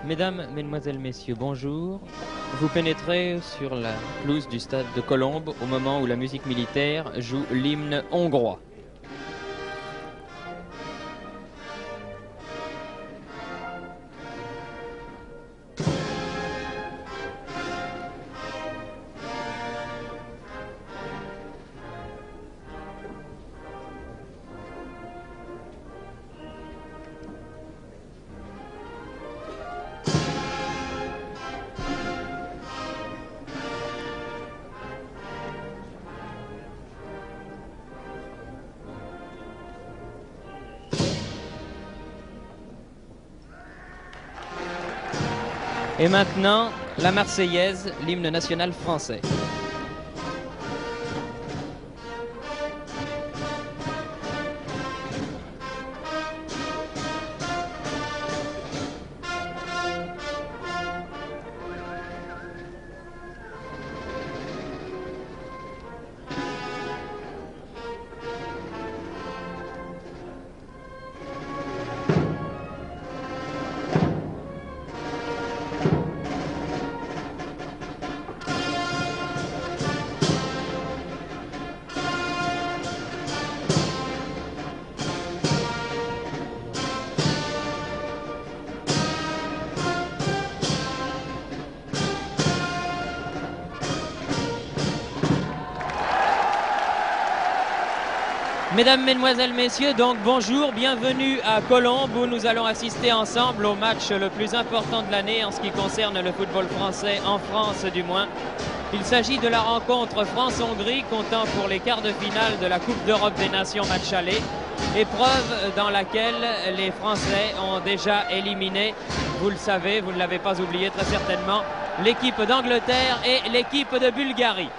Mesdames, Mesdemoiselles, Messieurs, bonjour. Vous pénétrez sur la pelouse du stade de Colombes au moment où la musique militaire joue l'hymne hongrois. Et maintenant, la Marseillaise, l'hymne national français. Mesdames, Mesdemoiselles, Messieurs, donc bonjour, bienvenue à Colombes où nous allons assister ensemble au match le plus important de l'année en ce qui concerne le football français, en France du moins. Il s'agit de la rencontre France-Hongrie comptant pour les quarts de finale de la Coupe d'Europe des Nations match aller, épreuve dans laquelle les Français ont déjà éliminé, vous le savez, vous ne l'avez pas oublié très certainement, l'équipe d'Angleterre et l'équipe de Bulgarie.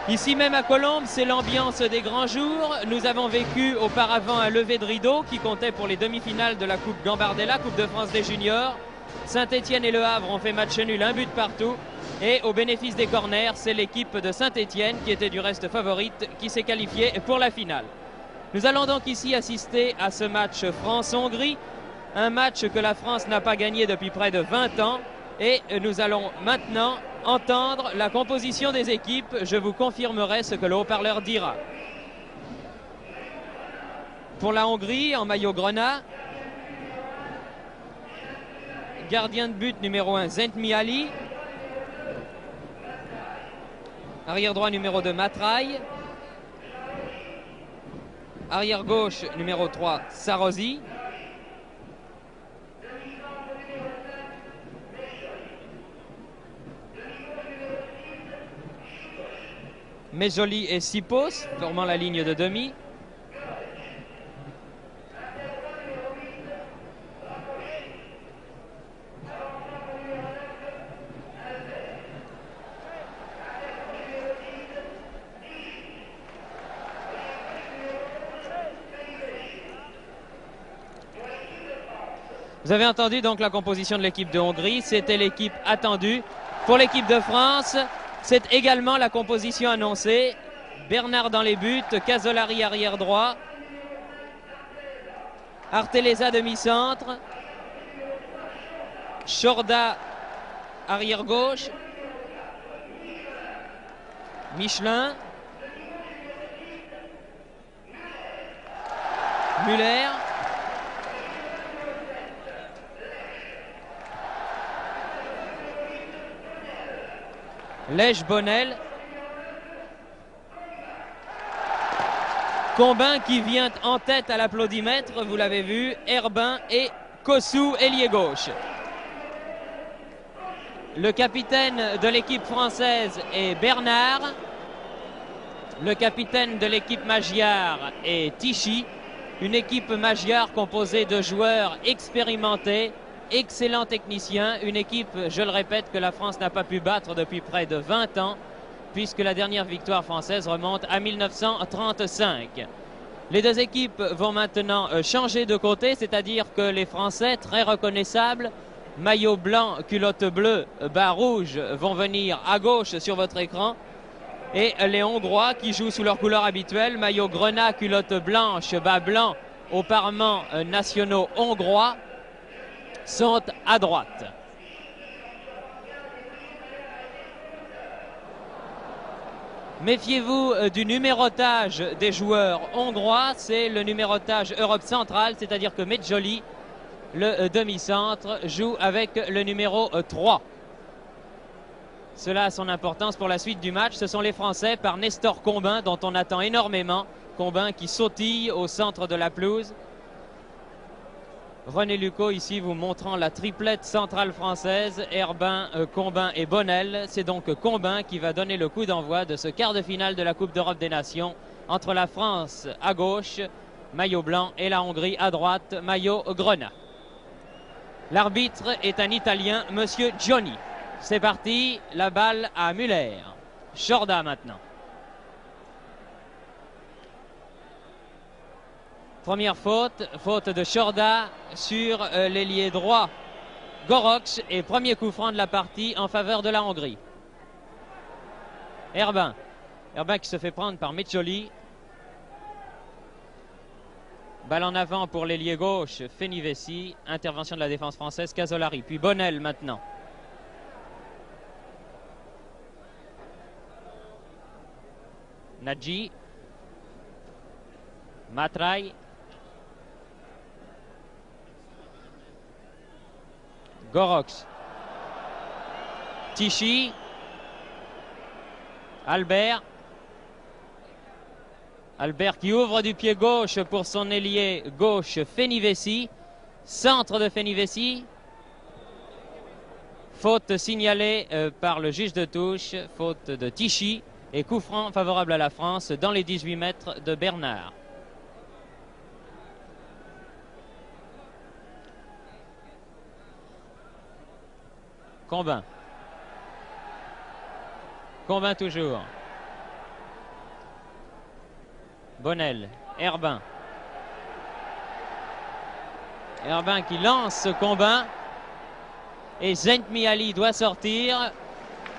Ici même à Colombes, c'est l'ambiance des grands jours. Nous avons vécu auparavant un lever de rideau qui comptait pour les demi-finales de la Coupe Gambardella, Coupe de France des juniors. Saint-Étienne et Le Havre ont fait match nul, un but partout. Et au bénéfice des corners, c'est l'équipe de Saint-Étienne, qui était du reste favorite, qui s'est qualifiée pour la finale. Nous allons donc ici assister à ce match France-Hongrie, un match que la France n'a pas gagné depuis près de 20 ans. Et nous allons maintenant entendre la composition des équipes. Je vous confirmerai ce que le haut-parleur dira. Pour la Hongrie, en maillot grenat, gardien de but numéro 1, Zentmi Ali. Arrière droit numéro 2, Matraï. Arrière gauche numéro 3, Sarosi. Mejoli et Sipos formant la ligne de demi. Vous avez entendu donc la composition de l'équipe de Hongrie. C'était l'équipe attendue. Pour l'équipe de France, c'est également la composition annoncée. Bernard dans les buts, Casolari arrière droit, Arteleza demi-centre, Chorda arrière gauche, Michelin, Muller, Lèche-Bonnel, Combin qui vient en tête à l'applaudimètre, vous l'avez vu, Herbin et Kossou, ailier gauche. Le capitaine de l'équipe française est Bernard. Le capitaine de l'équipe magyare est Tichy. Une équipe magyare composée de joueurs expérimentés, excellents techniciens. Une équipe, je le répète, que la France n'a pas pu battre depuis près de 20 ans, puisque la dernière victoire française remonte à 1935. Les deux équipes vont maintenant changer de côté, c'est-à-dire que les Français, très reconnaissables, maillot blanc, culotte bleue, bas rouge, vont venir à gauche sur votre écran. Et les Hongrois qui jouent sous leur couleur habituelle, maillot grenat, culotte blanche, bas blanc, aux parements nationaux hongrois, sont à droite. Méfiez-vous du numérotage des joueurs hongrois, c'est le numérotage Europe centrale, c'est-à-dire que Medjoli, le demi-centre, joue avec le numéro 3. Cela a son importance pour la suite du match. Ce sont les Français par Nestor Combin, dont on attend énormément. Combin qui sautille au centre de la pelouse. René Lucot ici vous montrant la triplette centrale française, Herbin, Combin et Bonnel. C'est donc Combin qui va donner le coup d'envoi de ce quart de finale de la Coupe d'Europe des Nations entre la France à gauche, maillot blanc, et la Hongrie à droite, maillot grenat. L'arbitre est un Italien, monsieur Gioni. C'est parti, la balle à Müller. Jorda maintenant. Première faute, faute de Jorda sur l'ailier droit Gorox, et premier coup franc de la partie en faveur de la Hongrie. Herbin qui se fait prendre par Medjoli. Balle en avant pour l'ailier gauche Fenivesi. Intervention de la défense française, Casolari. Puis Bonnel maintenant. Nagy. Matrai. Gorox. Tichy. Albert. Albert qui ouvre du pied gauche pour son ailier gauche Fenivesi. Centre de Fenivesi. Faute signalée par le juge de touche. Faute de Tichy. Et coup franc favorable à la France dans les 18 mètres de Bernard. Combin. Combin toujours. Bonnel. Herbin. Herbin qui lance Combin. Et Zentmiali doit sortir.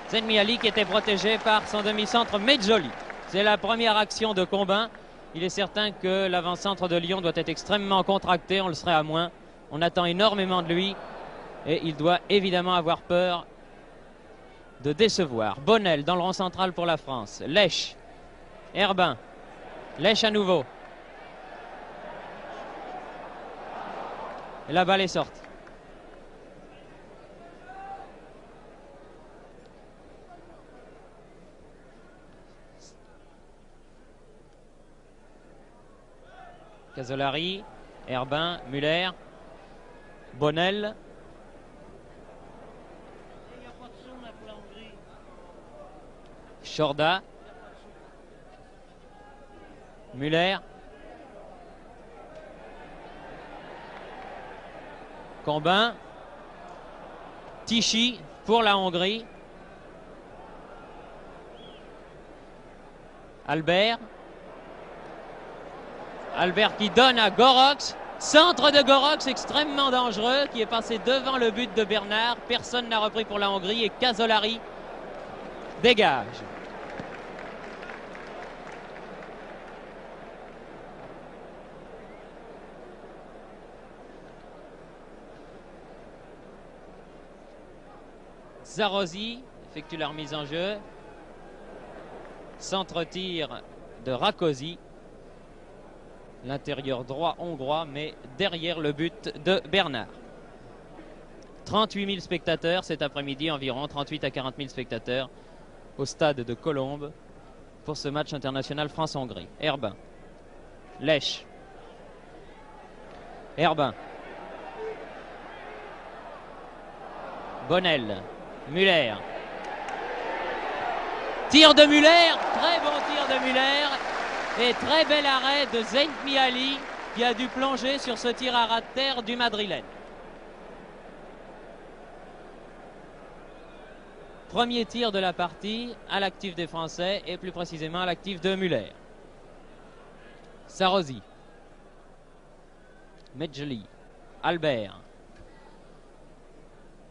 Zentmiali qui était protégé par son demi-centre Medjoli. C'est la première action de Combin. Il est certain que l'avant-centre de Lyon doit être extrêmement contracté. On le serait à moins. On attend énormément de lui. Et il doit évidemment avoir peur de décevoir. Bonnel dans le rond central pour la France. Lèche. Herbin. Lèche à nouveau. Et la balle est sortie. Casolari. Herbin. Müller. Bonnel. Jorda. Müller. Combin. Tichy pour la Hongrie. Albert. Albert qui donne à Gorox. Centre de Gorox extrêmement dangereux qui est passé devant le but de Bernard. Personne n'a repris pour la Hongrie et Casolari dégage. Zarosi effectue la remise en jeu. Centre-tir de Rakosi. L'intérieur droit hongrois, mais derrière le but de Bernard. 38 000 spectateurs cet après-midi, environ 38 à 40 000 spectateurs au stade de Colombes pour ce match international France-Hongrie. Herbin. Lèche. Herbin. Bonnel. Müller. Tir de Müller, très bon tir de Müller et très bel arrêt de Zentmiali qui a dû plonger sur ce tir à ras de terre du Madrilène. Premier tir de la partie à l'actif des Français et plus précisément à l'actif de Müller. Sarosi. Medjoli. Albert.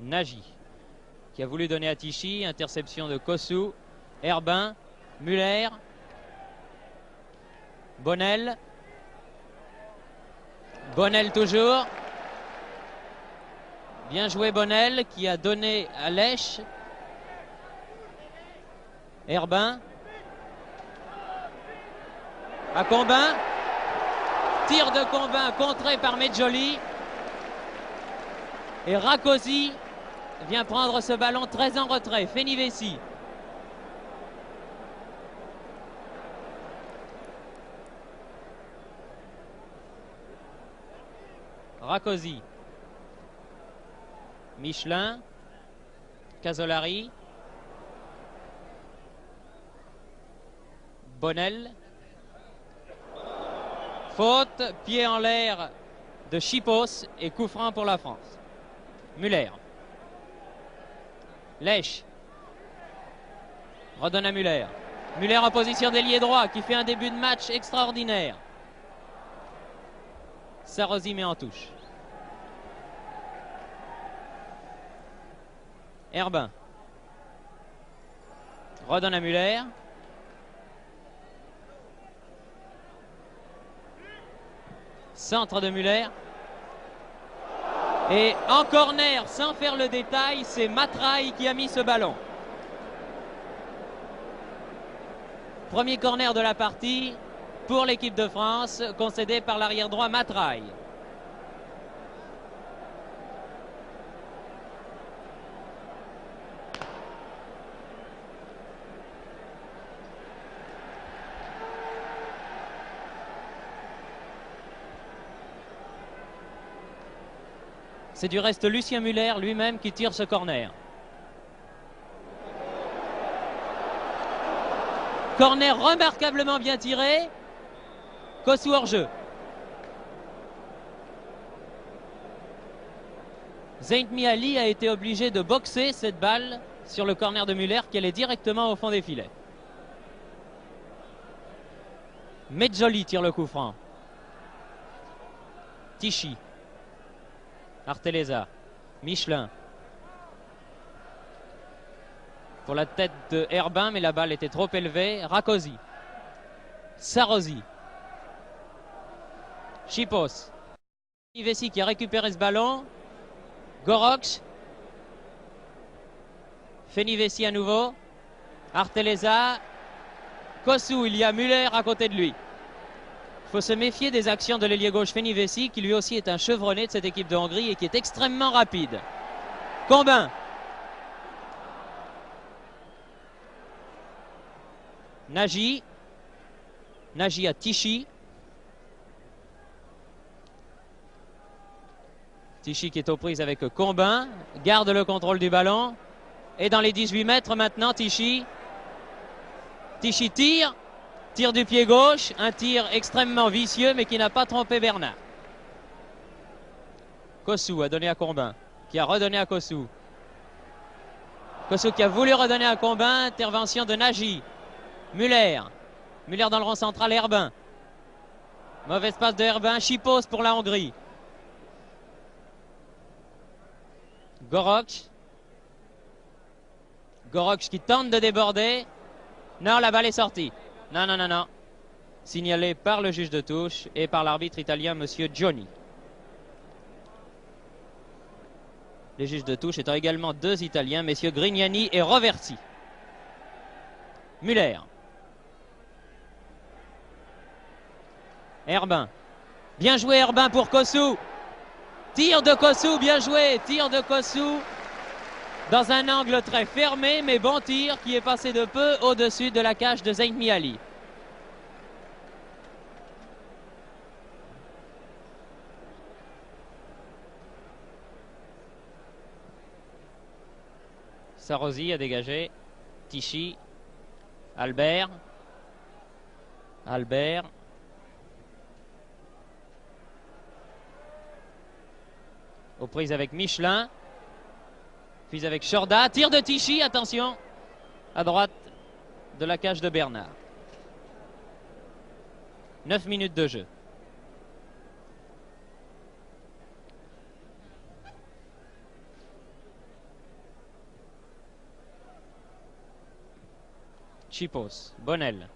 Nagy qui a voulu donner à Tichy, interception de Kossou. Herbin, Müller, Bonnel. Bonnel toujours. Bien joué Bonnel qui a donné à Lèche. Herbin. à Combin. Tir de Combin contré par Medjoli. Et Rakosi vient prendre ce ballon très en retrait. Fenivesi. Rakosi. Michelin. Casolari. Bonnel. Faute, pied en l'air de Chipos et coup franc pour la France. Muller. Lèche. Redonne à Muller. Muller en position d'ailier droit qui fait un début de match extraordinaire. Sarrozy met en touche. Herbin. Redonne à Muller. Centre de Muller. Et en corner, sans faire le détail, c'est Matraille qui a mis ce ballon. Premier corner de la partie pour l'équipe de France, concédé par l'arrière droit Matraille. C'est du reste Lucien Muller lui-même qui tire ce corner. Corner remarquablement bien tiré. Kossou hors jeu. Zeyntmi Ali a été obligé de boxer cette balle sur le corner de Muller qui allait directement au fond des filets. Medjoli tire le coup franc. Tichy. Arteleza, Michelin. Pour la tête de Herbin, mais la balle était trop élevée. Rakosi. Sarrozy. Chipos. Ivesi qui a récupéré ce ballon. Gorox. Fenivesi à nouveau. Arteleza. Kossou, il y a Muller à côté de lui. Il faut se méfier des actions de l'ailier gauche Fenivesi, qui lui aussi est un chevronné de cette équipe de Hongrie et qui est extrêmement rapide. Combin. Nagy. Nagy à Tichy. Tichy qui est aux prises avec Combin. Garde le contrôle du ballon. Et dans les 18 mètres maintenant, Tichy. Tichy tire. Tir du pied gauche, un tir extrêmement vicieux mais qui n'a pas trompé Bernard. Kossou a donné à Combin, qui a redonné à Kossou. Kossou qui a voulu redonner à Combin, intervention de Nagy. Muller. Muller dans le rond central, Herbin. Mauvais passe de Herbin, Chipos pour la Hongrie. Gorox. Gorox qui tente de déborder. Non, la balle est sortie. Non, non, non, non. Signalé par le juge de touche et par l'arbitre italien, monsieur Gioni. Les juges de touche étant également deux Italiens, messieurs Grignani et Roversi. Muller. Herbin. Bien joué Herbin pour Kossou. Tir de Kossou, bien joué. Tir de Kossou. Dans un angle très fermé, mais bon tir qui est passé de peu au-dessus de la cage de Zeyntmi Ali. Sarrozy a dégagé. Tichy. Albert. Albert. Aux prises avec Michelin. Puis avec Chorda, tir de Tichy, attention, à droite de la cage de Bernard. 9 minutes de jeu. Chipos, Bonnel,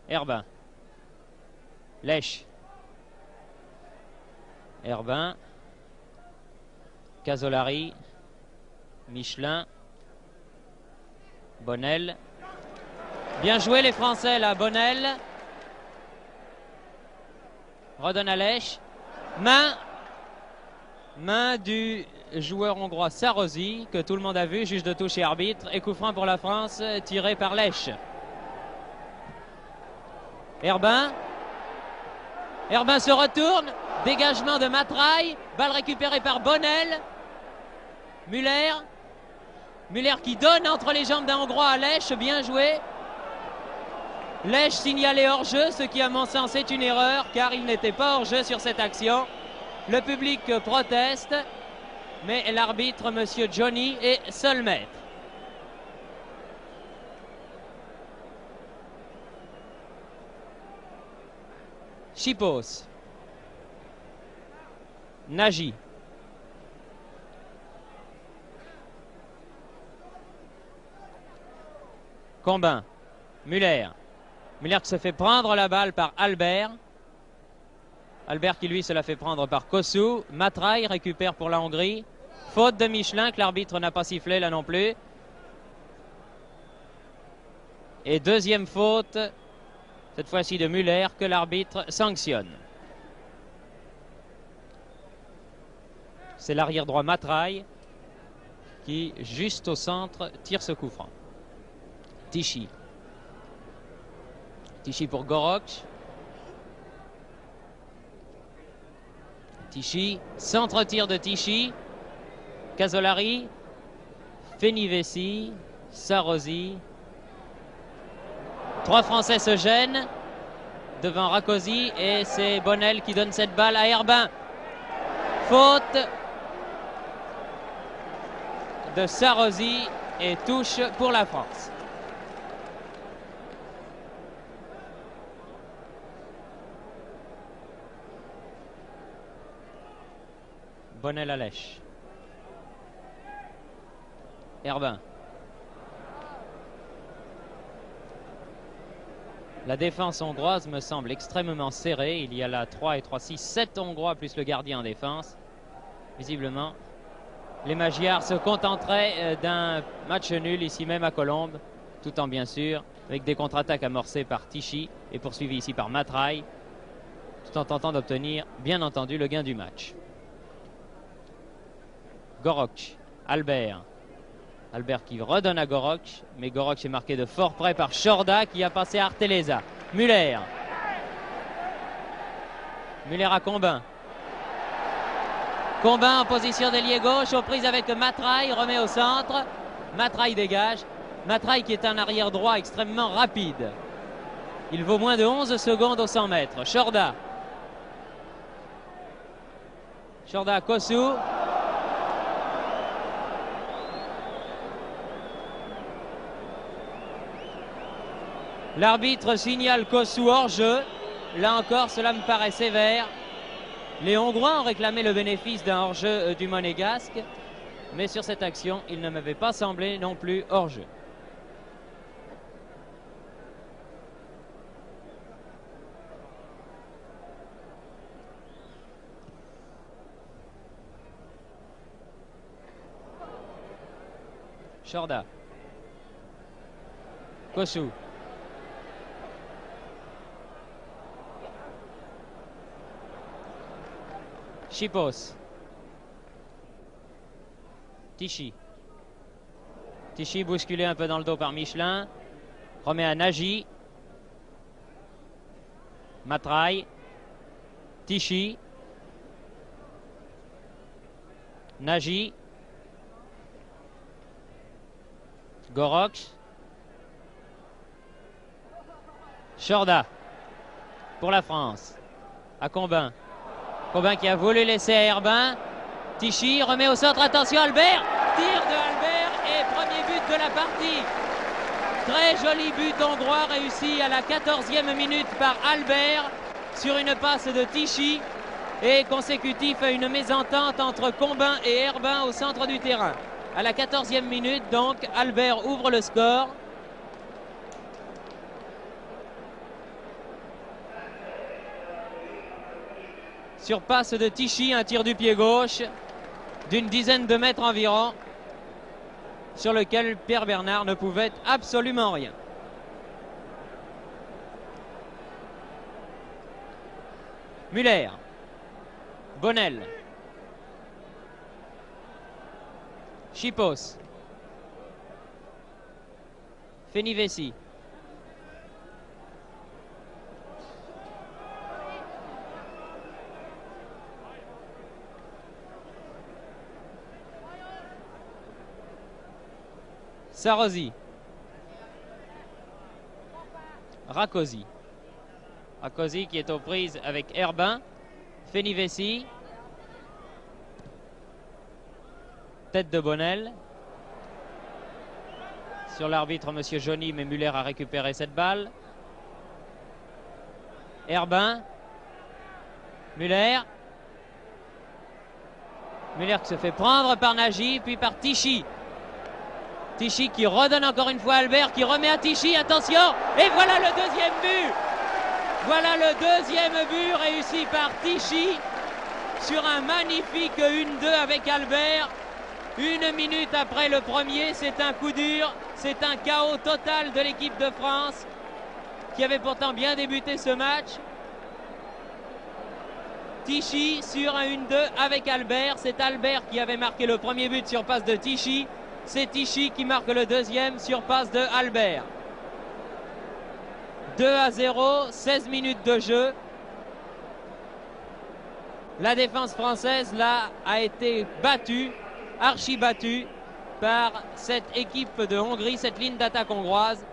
Herbin, Lèche, Herbin, Casolari, Michelin, Bonnel. Bien joué les Français là, Bonnel. Redonne à Lech. Main du joueur hongrois Sarosi, que tout le monde a vu, juge de touche et arbitre. Et coup franc pour la France, tiré par Lech. Herbin se retourne. Dégagement de Matraille. Balle récupérée par Bonnel. Muller qui donne entre les jambes d'un Hongrois à Lech. Bien joué. Lech signalé hors-jeu, ce qui à mon sens est une erreur, car il n'était pas hors-jeu sur cette action. Le public proteste, mais l'arbitre, monsieur Johnny, est seul maître. Chipos. Nagy. Combin. Muller qui se fait prendre la balle par Albert. Albert qui lui se la fait prendre par Kossou. Matraille récupère pour la Hongrie. Faute de Michelin que l'arbitre n'a pas sifflé là non plus. Et deuxième faute, cette fois-ci de Muller, que l'arbitre sanctionne. C'est l'arrière droit Matraille qui, juste au centre, tire ce coup franc. Tichy pour Goroch. Tichy, centre-tir de Tichy. Casolari, Fenivesi, Sarosi. Trois Français se gênent devant Rakosi et c'est Bonnel qui donne cette balle à Herbin. Faute de Sarosi et touche pour la France. Bonnel à Lech. Herbin. La défense hongroise me semble extrêmement serrée. Il y a là 3 et 3, 6, 7 Hongrois plus le gardien en défense. Visiblement, les Magyars se contenteraient d'un match nul ici même à Colombes, tout en bien sûr avec des contre-attaques amorcées par Tichy et poursuivies ici par Matraille, tout en tentant d'obtenir bien entendu le gain du match. Goroch, Albert qui redonne à Goroch, mais Goroch est marqué de fort près par Chorda qui a passé à Arteleza. Muller à Combin. Combin en position d'ailier gauche, aux prises avec Matraille, remet au centre. Matraille dégage. Matraille qui est un arrière droit extrêmement rapide. Il vaut moins de 11 secondes aux 100 mètres. Chorda à Kossou. L'arbitre signale Kossou hors jeu. Là encore, cela me paraît sévère. Les Hongrois ont réclamé le bénéfice d'un hors-jeu du Monégasque, mais sur cette action, il ne m'avait pas semblé non plus hors-jeu. Chorda. Kossou. Chipos. Tichy bousculé un peu dans le dos par Michelin. Remet à Nagy. Matraille. Tichy. Nagy. Goroch. Chorda pour la France. À Combin. Combin qui a voulu laisser à Herbin. Tichy remet au centre. Attention Albert. Tir de Albert et premier but de la partie. Très joli but hongrois réussi à la 14e minute par Albert sur une passe de Tichy. Et consécutif à une mésentente entre Combin et Herbin au centre du terrain. À la 14e minute donc, Albert ouvre le score. Sur passe de Tichy, un tir du pied gauche d'une dizaine de mètres environ, sur lequel Pierre Bernard ne pouvait absolument rien. Müller. Bonnel. Chipos. Fenivesi. Sarrozi. Rakosi. Rakosi qui est aux prises avec Herbin. Fenivesi. Tête de Bonnel. Sur l'arbitre, monsieur Johnny, mais Müller a récupéré cette balle. Herbin. Müller. Müller qui se fait prendre par Nagy, puis par Tichy. Tichy qui redonne encore une fois à Albert, qui remet à Tichy, attention, et voilà le deuxième but. Voilà le deuxième but réussi par Tichy sur un magnifique 1-2 avec Albert. 1 minute après le premier, c'est un coup dur, c'est un chaos total de l'équipe de France qui avait pourtant bien débuté ce match. Tichy sur un 1-2 avec Albert, c'est Albert qui avait marqué le premier but sur passe de Tichy. C'est Tichy qui marque le deuxième sur passe de Albert. 2-0, 16 minutes de jeu. La défense française, là, a été battue, archi battue, par cette équipe de Hongrie, cette ligne d'attaque hongroise,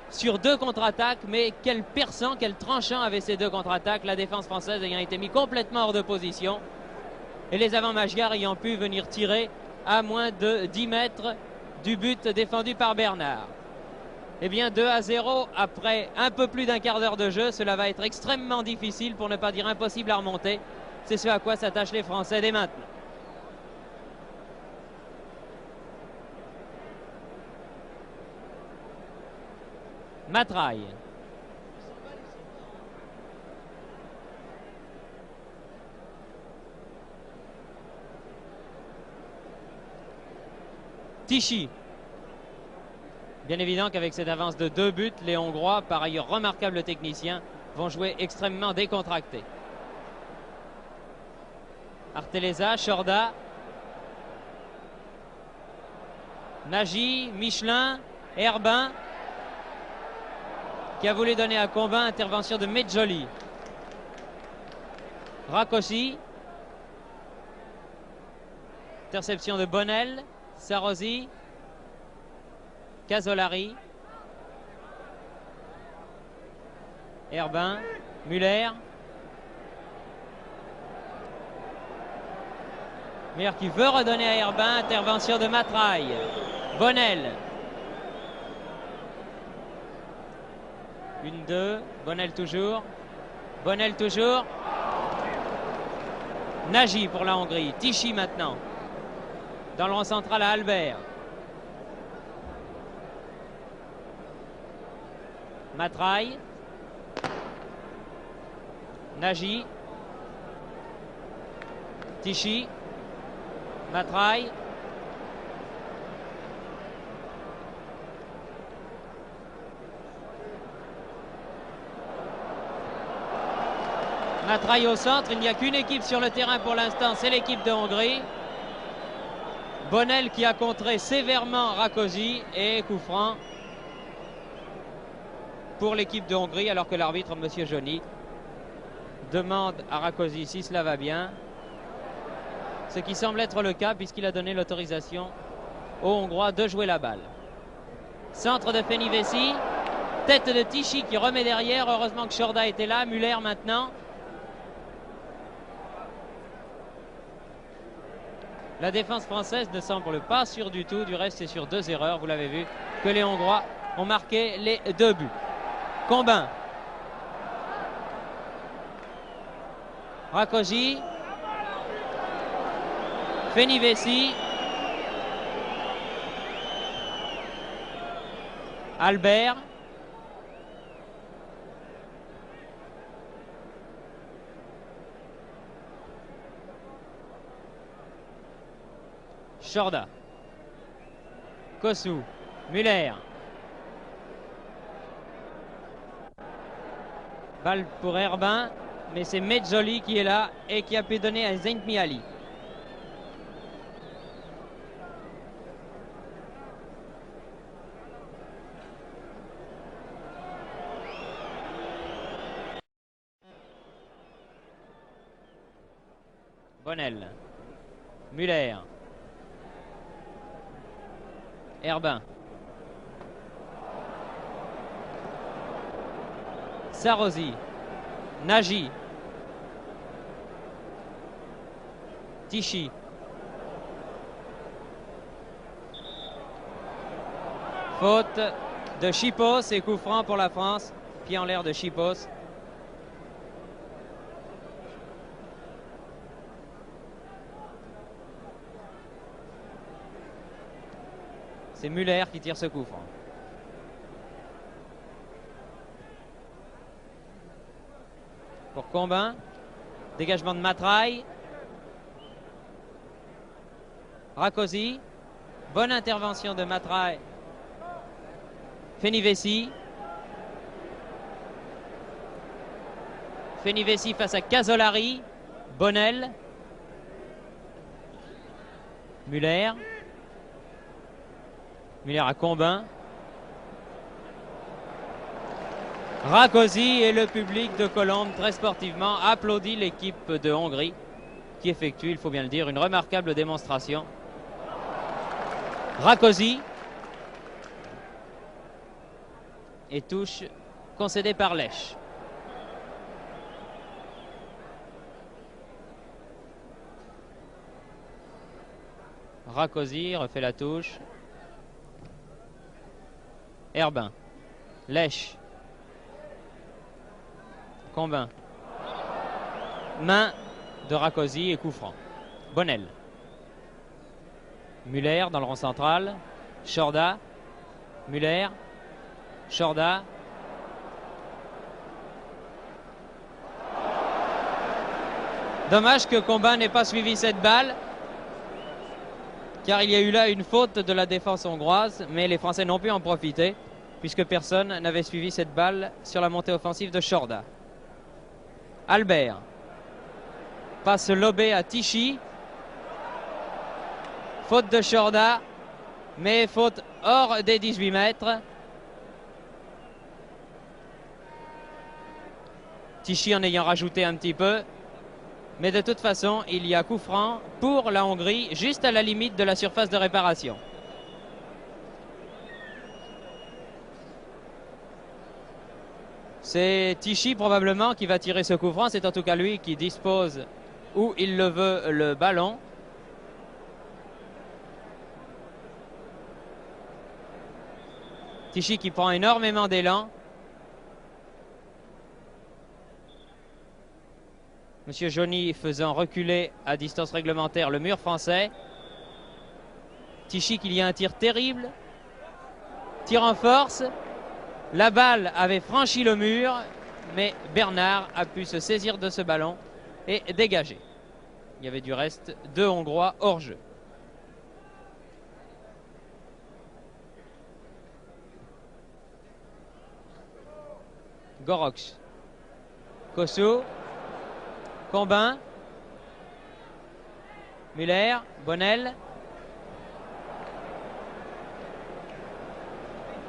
sur 2 contre-attaques. Mais quel perçant, quel tranchant avaient ces 2 contre-attaques, la défense française ayant été mise complètement hors de position et les avants magyars ayant pu venir tirer à moins de 10 mètres du but défendu par Bernard. Eh bien 2-0 après un peu plus d'un quart d'heure de jeu, cela va être extrêmement difficile, pour ne pas dire impossible à remonter. C'est ce à quoi s'attachent les Français dès maintenant. Matraille. Tichy. Bien évident qu'avec cette avance de 2 buts, les Hongrois, par ailleurs remarquables techniciens, vont jouer extrêmement décontractés. Arteleza, Chorda, Nagy, Michelin, Herbin, qui a voulu donner à Combin, intervention de Medjoli. Rakosi, interception de Bonnel, Sarrozi, Casolari, Herbin, Müller. Müller qui veut redonner à Herbin, intervention de Matraille. Bonnel. 1-2, Bonnel toujours. Bonnel toujours. Nagy pour la Hongrie. Tichy maintenant. Dans le rond central à Albert. Matraille. Nagy. Tichy. Matraille. Matraille au centre. Il n'y a qu'une équipe sur le terrain pour l'instant, c'est l'équipe de Hongrie. Bonnel qui a contré sévèrement Rakosi, et coup franc pour l'équipe de Hongrie, alors que l'arbitre, monsieur Johnny, demande à Rakosi si cela va bien. Ce qui semble être le cas, puisqu'il a donné l'autorisation aux Hongrois de jouer la balle. Centre de Fenivesi, tête de Tichy qui remet derrière. Heureusement que Chorda était là. Müller maintenant. La défense française ne semble pas sûre du tout. Du reste, c'est sur 2 erreurs, vous l'avez vu, que les Hongrois ont marqué les 2 buts. Combin. Rakosi. Fenivesi. Albert. Chorda. Kossou. Müller. Balle pour Herbin. mais c'est Mezzoli qui est là et qui a pu donner à Zaint Miali. Bonnel, Muller, Herbin, Sarrozi, Nagy, Tichy, faute de Chipos et coup franc pour la France, pied en l'air de Chipos. C'est Muller qui tire ce coup franc. Pour Combin, dégagement de Matraille. Rakosi, bonne intervention de Matraille. Fenivesi. Fenivesi face à Casolari. Bonnel. Muller. Muller à Combin. Rakosi et le public de Colombes très sportivement applaudit l'équipe de Hongrie qui effectue, il faut bien le dire, une remarquable démonstration. Rakosi et touche concédée par Lech. Rakosi refait la touche. Herbin, Lech, Combin, main de Rakosi et coup franc. Bonnel, Muller dans le rond central, Chorda, Muller, Chorda. Dommage que Combin n'ait pas suivi cette balle, car il y a eu là une faute de la défense hongroise, mais les Français n'ont pu en profiter puisque personne n'avait suivi cette balle sur la montée offensive de Chorda. Albert passe lobé à Tichy. Faute de Chorda, mais faute hors des 18 mètres. Tichy en ayant rajouté un petit peu. Mais de toute façon, il y a coup franc pour la Hongrie, juste à la limite de la surface de réparation. C'est Tichy probablement qui va tirer ce coup franc. C'est en tout cas lui qui dispose, où il le veut, le ballon. Tichy qui prend énormément d'élan. Monsieur Joly faisant reculer à distance réglementaire le mur français. Tichy qu'il y a un tir terrible. Tir en force. La balle avait franchi le mur, mais Bernard a pu se saisir de ce ballon et dégager. Il y avait du reste 2 Hongrois hors jeu. Gorox, Kossou, Combin, Muller, Bonnel,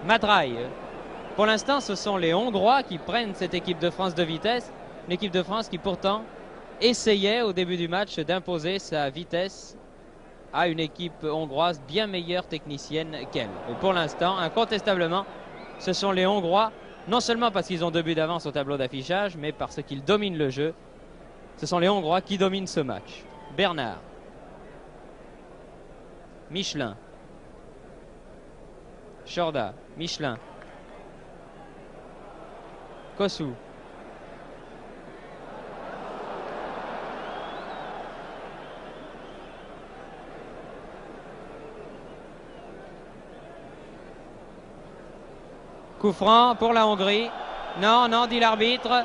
Matraille. Pour l'instant, ce sont les Hongrois qui prennent cette équipe de France de vitesse. Une équipe de France qui pourtant essayait au début du match d'imposer sa vitesse à une équipe hongroise bien meilleure technicienne qu'elle. Mais pour l'instant, incontestablement, ce sont les Hongrois, non seulement parce qu'ils ont 2 buts d'avance au tableau d'affichage, mais parce qu'ils dominent le jeu. Ce sont les Hongrois qui dominent ce match. Bernard, Michelin, Chorda, Michelin, Kossou, coup franc pour la Hongrie. Non, non, dit l'arbitre.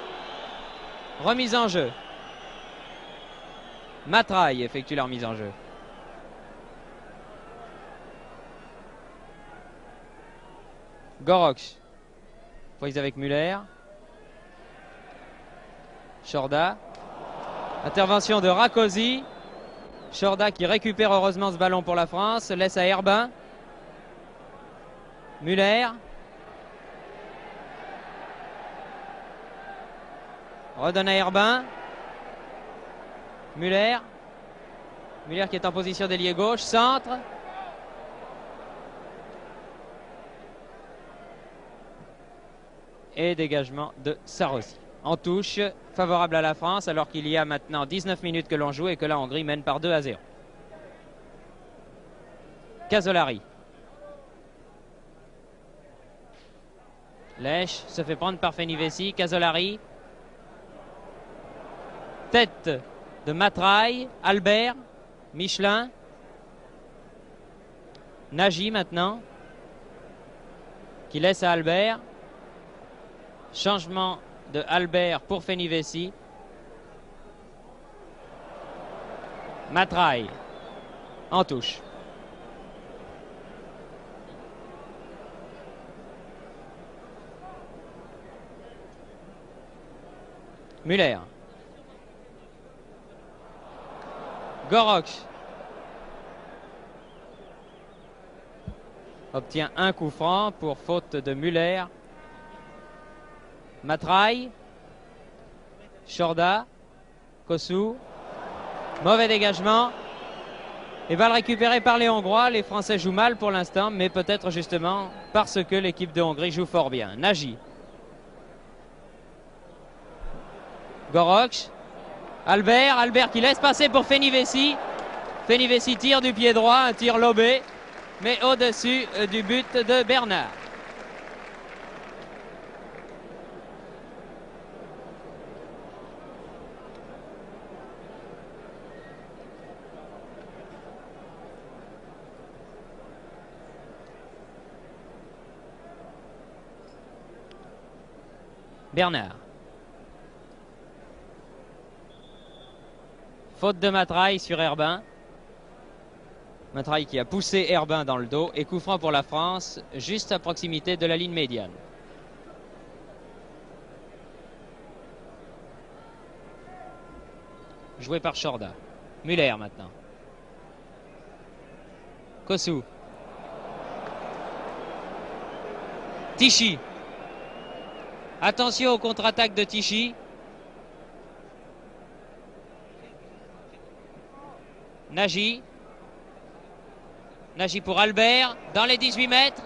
Remise en jeu. Matraille effectue la remise en jeu. Gorox. Prise avec Muller. Chorda. Intervention de Rakosi. Chorda qui récupère heureusement ce ballon pour la France. Laisse à Herbin. Muller. Redonne à Herbin. Muller. Muller qui est en position d'ailier gauche. Centre. Et dégagement de Sarosi. En touche, favorable à la France, alors qu'il y a maintenant 19 minutes que l'on joue et que la Hongrie mène par 2-0. Casolari. Lèche se fait prendre par Fenivesi. Casolari. Tête de Matraille. Albert. Michelin. Nagy maintenant. Qui laisse à Albert. Changement de Albert pour Fenivesi. Matraille en touche. Muller. Goroch obtient un coup franc pour faute de Muller. Matraille. Chorda. Kosu. Mauvais dégagement. Et balle récupérée par les Hongrois. Les Français jouent mal pour l'instant, mais peut-être justement parce que l'équipe de Hongrie joue fort bien. Nagy. Goroch. Albert. Albert qui laisse passer pour Fenivesi. Fenivesi tire du pied droit, un tir lobé, mais au-dessus du but de Bernard. Bernard. Faute de Matraille sur Herbin. Matraille qui a poussé Herbin dans le dos. Et coup franc pour la France, juste à proximité de la ligne médiane. Joué par Chorda. Muller maintenant. Kosu. Tichy. Attention au contre-attaque de Tichy. Nagy. Nagy pour Albert. Dans les 18 mètres.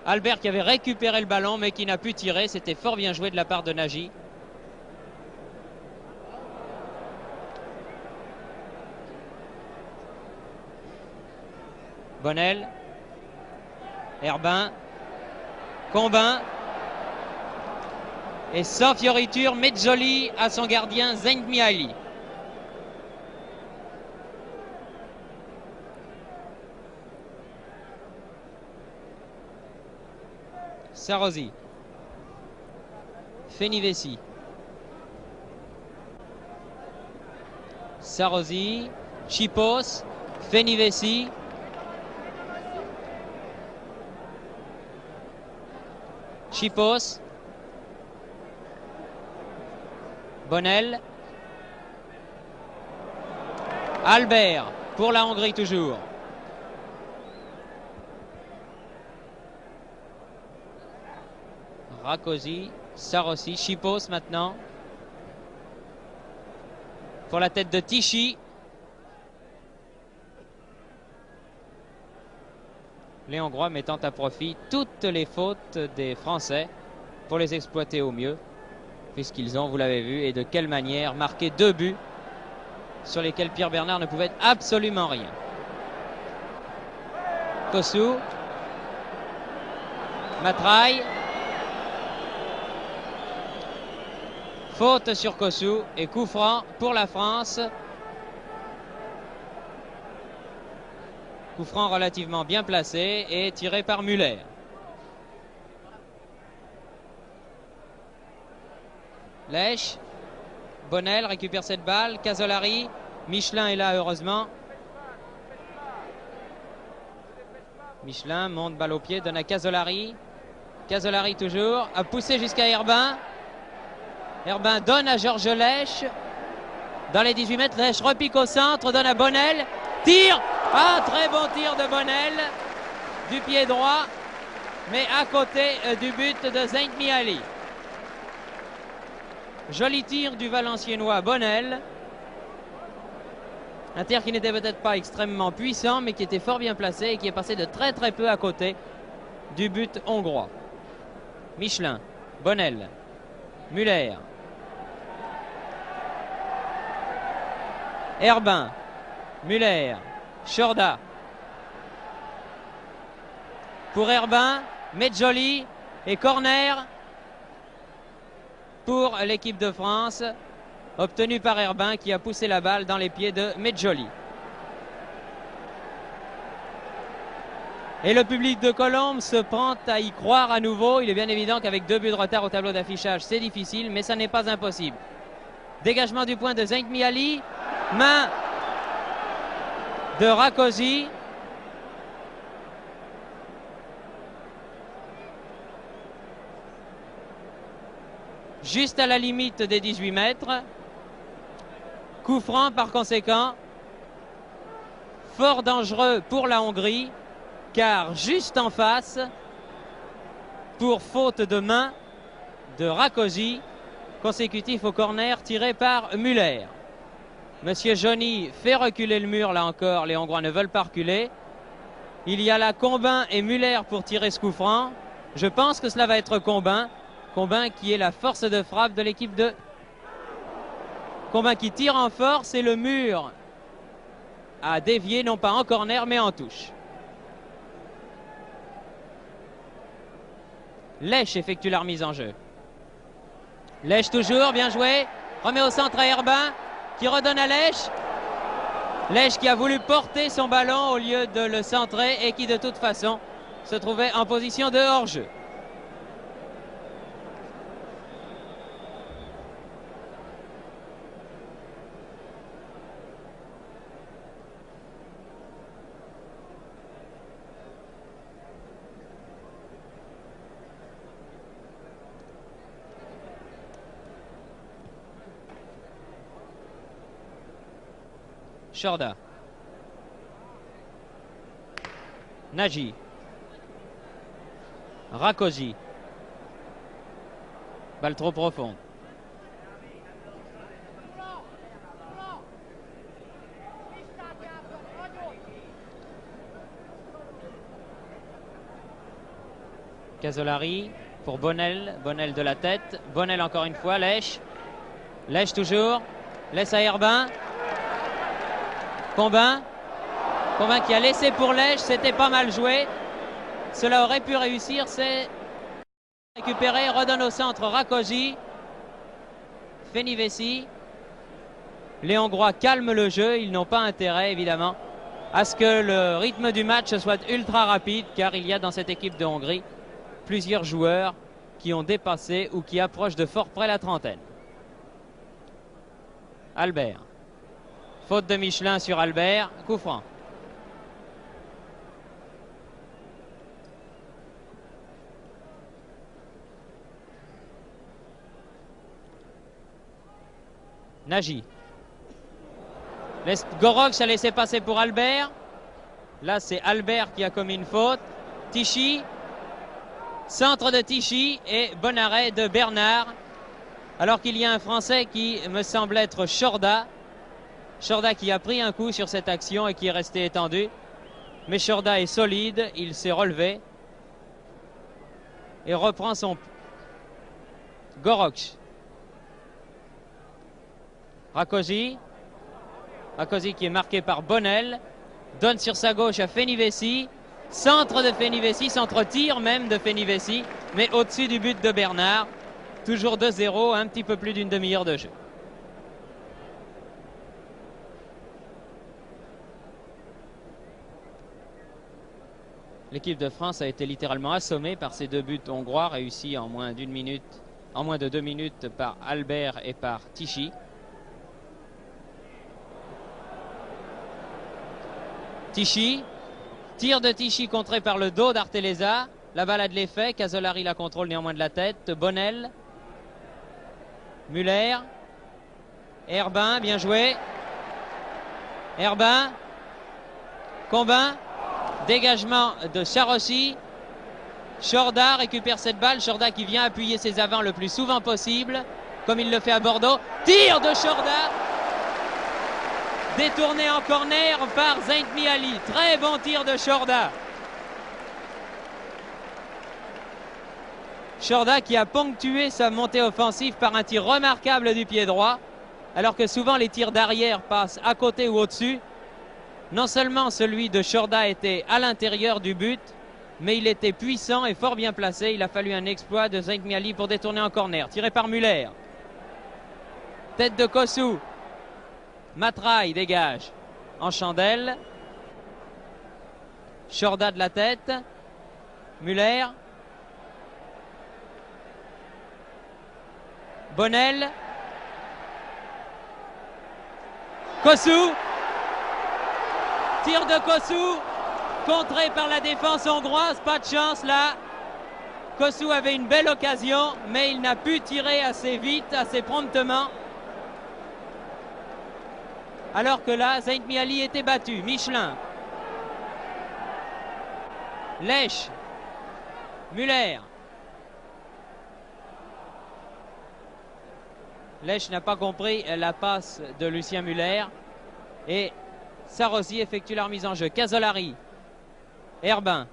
Albert qui avait récupéré le ballon mais qui n'a pu tirer. C'était fort bien joué de la part de Nagy. Bonnel. Herbin. Combin. Et sans fioriture, Mezzoli à son gardien Zengmiali. Sarosi. Fenivesi. Sarosi. Chipos. Fenivesi. Chipos. Bonnel. Albert pour la Hongrie toujours. Rakosi, Sarosi, Chipos maintenant. Pour la tête de Tichy. Les Hongrois mettant à profit toutes les fautes des Français pour les exploiter au mieux. Puisqu'ils ont, vous l'avez vu, et de quelle manière, marqué 2 buts sur lesquels Pierre Bernard ne pouvait absolument rien. Kosu. Matraille. Faute sur Kosu et coup franc pour la France. Coup franc relativement bien placé et tiré par Muller. Lèche. Bonnel récupère cette balle. Casolari. Michelin est là heureusement. Michelin monte balle au pied, donne à Casolari. Casolari toujours. A poussé jusqu'à Herbin. Herbin donne à Georges Lèche. Dans les 18 mètres, Lèche repique au centre, donne à Bonnel. Tire. Ah, très bon tir de Bonnel. Du pied droit, mais à côté du but de Zaint Miali. Joli tir du Valenciennois Bonnel. Un tir qui n'était peut-être pas extrêmement puissant, mais qui était fort bien placé et qui est passé de très très peu à côté du but hongrois. Michelin, Bonnel, Muller, Herbin, Muller, Chorda. Pour Herbin, Medjoli et corner pour l'équipe de France, obtenu par Herbin qui a poussé la balle dans les pieds de Medjoli. Et le public de Colombes se prend à y croire à nouveau. Il est bien évident qu'avec 2 buts de retard au tableau d'affichage, c'est difficile, mais ça n'est pas impossible. Dégagement du point de Zaint Miali, main de Rakosi. Juste à la limite des 18 mètres. Coup franc par conséquent. Fort dangereux pour la Hongrie, car juste en face, pour faute de main de Rakosi, consécutif au corner tiré par Muller. Monsieur Johnny fait reculer le mur, là encore, les Hongrois ne veulent pas reculer. Il y a là Combin et Muller pour tirer ce coup franc. Je pense que cela va être Combin. Combin qui est la force de frappe de l'équipe de... Combin qui tire en force et le mur a dévié, non pas en corner, mais en touche. Lèche effectue la remise en jeu. Lèche toujours, bien joué. Remet au centre à Herbin, qui redonne à Lèche. Lèche qui a voulu porter son ballon au lieu de le centrer et qui de toute façon se trouvait en position de hors-jeu. Chorda. Nagy. Rakosi. Balle trop profonde. Casolari pour Bonnel. Bonnel de la tête. Bonnel encore une fois. Lèche. Lèche toujours. Laisse à Herbin. Combin. Combin qui a laissé pour Lèche. C'était pas mal joué. Cela aurait pu réussir. C'est récupéré. Redonne au centre Rakosi. Fenivesi. Les Hongrois calment le jeu. Ils n'ont pas intérêt, évidemment, à ce que le rythme du match soit ultra rapide, car il y a dans cette équipe de Hongrie plusieurs joueurs qui ont dépassé ou qui approchent de fort près la trentaine. Albert. Faute de Michelin sur Albert. Coup franc. Nagy. Gorox a laissé passer pour Albert. Là, c'est Albert qui a commis une faute. Tichy. Centre de Tichy et bon arrêt de Bernard. Alors qu'il y a un Français qui me semble être Chorda. Chorda qui a pris un coup sur cette action et qui est resté étendu. Mais Chorda est solide. Il s'est relevé. Et reprend son... Gorox. Rakosi. Rakosi qui est marqué par Bonnel. Donne sur sa gauche à Fenivesi. Centre de Fenivesi, centre-tir même de Fenivesi. Mais au-dessus du but de Bernard. Toujours 2-0, un petit peu plus d'une demi-heure de jeu. L'équipe de France a été littéralement assommée par ces 2 buts hongrois réussis en moins d'une minute, en moins de 2 minutes par Albert et par Tichy. Tichy, tir de Tichy contré par le dos d'Arteleza. La balle a de l'effet, Casolari la contrôle néanmoins de la tête. Bonnel. Müller. Herbin, bien joué. Herbin. Combin. Dégagement de Charossi. Chorda récupère cette balle. Chorda qui vient appuyer ses avants le plus souvent possible, comme il le fait à Bordeaux. Tir de Chorda. Détourné en corner par Zaint Miali. Très bon tir de Chorda. Chorda qui a ponctué sa montée offensive par un tir remarquable du pied droit, alors que souvent les tirs d'arrière passent à côté ou au-dessus. Non seulement celui de Chorda était à l'intérieur du but, mais il était puissant et fort bien placé. Il a fallu un exploit de Zaint Miali pour détourner en corner. Tiré par Müller. Tête de Kossou. Matraille dégage en chandelle. Chorda de la tête. Müller. Bonnel. Kossou. Tir de Kossou. Contré par la défense hongroise. Pas de chance là. Kossou avait une belle occasion, mais il n'a pu tirer assez vite, assez promptement. Alors que là, Zaint Miali était battu. Michelin. Lèche. Müller. Lèche n'a pas compris la passe de Lucien Müller. Et Sarossi effectue la remise en jeu. Casolari. Herbin.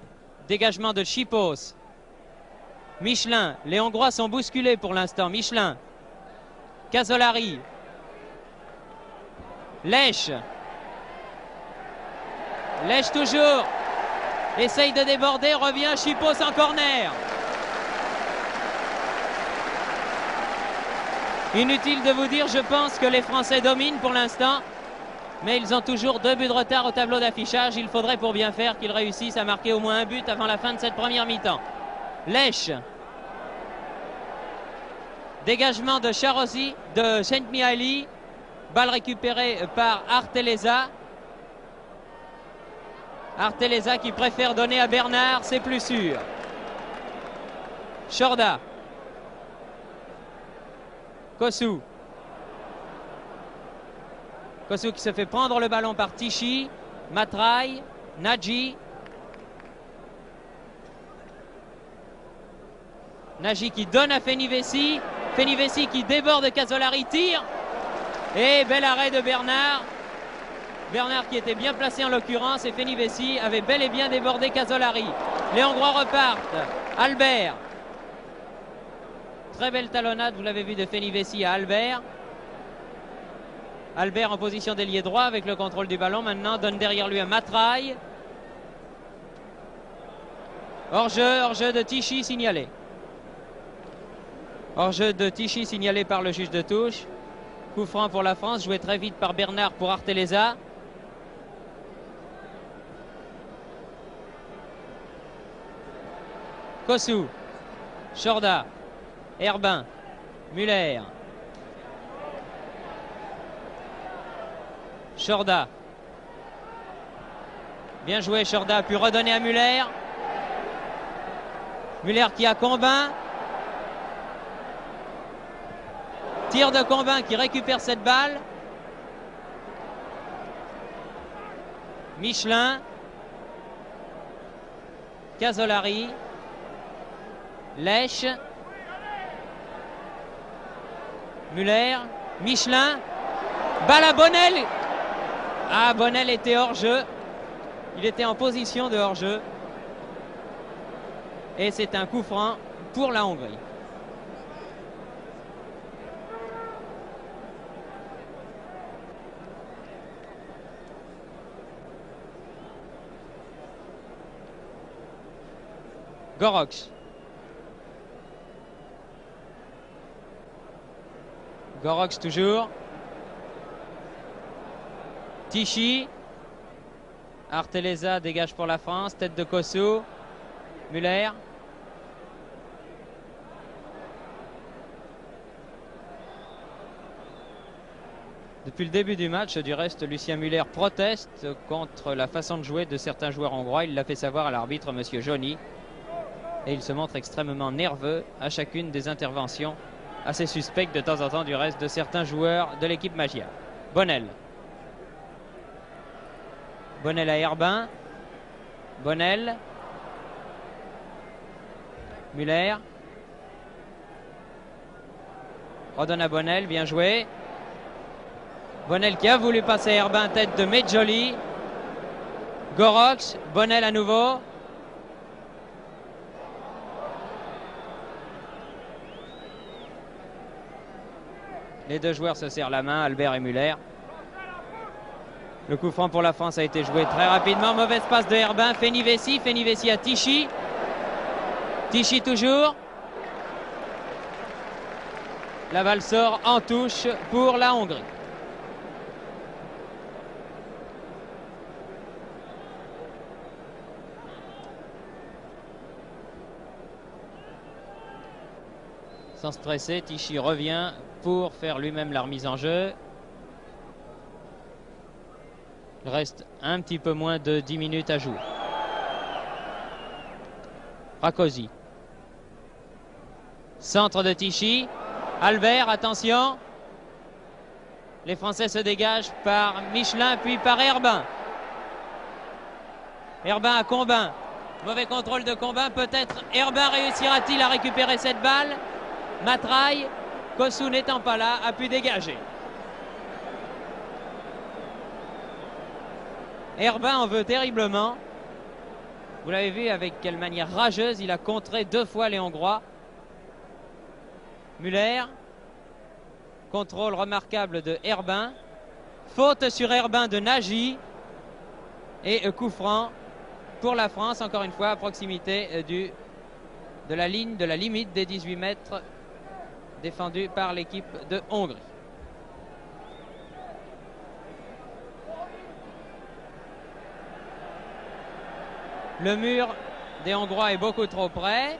Dégagement de Chipos. Michelin. Les Hongrois sont bousculés pour l'instant. Michelin. Casolari. Lèche. Lèche toujours. Essaye de déborder. Revient Chipos en corner. Inutile de vous dire, je pense que les Français dominent pour l'instant. Mais ils ont toujours 2 buts de retard au tableau d'affichage. Il faudrait pour bien faire qu'ils réussissent à marquer au moins un but avant la fin de cette première mi-temps. Lèche. Dégagement de Charossi, de Zaint Miali. Balle récupérée par Arteleza. Arteleza qui préfère donner à Bernard, c'est plus sûr. Chorda. Kossou. Kossou qui se fait prendre le ballon par Tichy. Matraille. Nagy. Nagy qui donne à Fenivesi. Fenivesi qui déborde Casolari. Tire. Et bel arrêt de Bernard. Bernard qui était bien placé en l'occurrence. Et Fenivesi avait bel et bien débordé Casolari. Les Hongrois repartent. Albert. Très belle talonnade, vous l'avez vu, de Fenivesi à Albert. Albert en position d'ailier droit avec le contrôle du ballon. Maintenant donne derrière lui un Matraille. Hors-jeu de Tichy signalé. Hors-jeu de Tichy signalé par le juge de touche. Coup franc pour la France, joué très vite par Bernard pour Arteleza. Kossou. Chorda. Herbin. Müller. Chorda. Bien joué, Chorda a pu redonner à Müller. Müller qui a Combin. Tir de Combin qui récupère cette balle. Michelin. Casolari. Lèche. Müller. Michelin. Balle à Bonnel. Ah, Bonnel était hors jeu. Il était en position de hors jeu. Et c'est un coup franc pour la Hongrie. Gorox. Gorox toujours. Tichy. Arteleza dégage pour la France. Tête de Kossou. Müller. Depuis le début du match, du reste, Lucien Müller proteste contre la façon de jouer de certains joueurs hongrois. Il l'a fait savoir à l'arbitre, M. Johnny. Et il se montre extrêmement nerveux à chacune des interventions assez suspecte de temps en temps du reste de certains joueurs de l'équipe Magyar. Bonnel. Bonnel à Herbin. Bonnel. Muller. Redonne à Bonnel, bien joué. Bonnel qui a voulu passer à Herbin, tête de Medjoli. Gorox, Bonnel à nouveau. Les deux joueurs se serrent la main, Albert et Muller. Le coup franc pour la France a été joué très rapidement. Mauvaise passe de Herbin. Fenivesi. Fenivesi à Tichy. Tichy toujours. La balle sort en touche pour la Hongrie. Sans stresser, Tichy revient pour faire lui-même la remise en jeu. Il reste un petit peu moins de 10 minutes à jouer. Rakosi. Centre de Tichy. Albert, attention. Les Français se dégagent par Michelin, puis par Herbin. Herbin à Combin. Mauvais contrôle de Combin. Peut-être Herbin réussira-t-il à récupérer cette balle. Matraille, Kossou n'étant pas là, a pu dégager. Herbin en veut terriblement. Vous l'avez vu avec quelle manière rageuse il a contré 2 fois les Hongrois. Muller. Contrôle remarquable de Herbin. Faute sur Herbin de Nagy. Et coup franc pour la France, encore une fois à proximité de la ligne, de la limite des 18 mètres défendue par l'équipe de Hongrie. Le mur des Hongrois est beaucoup trop près.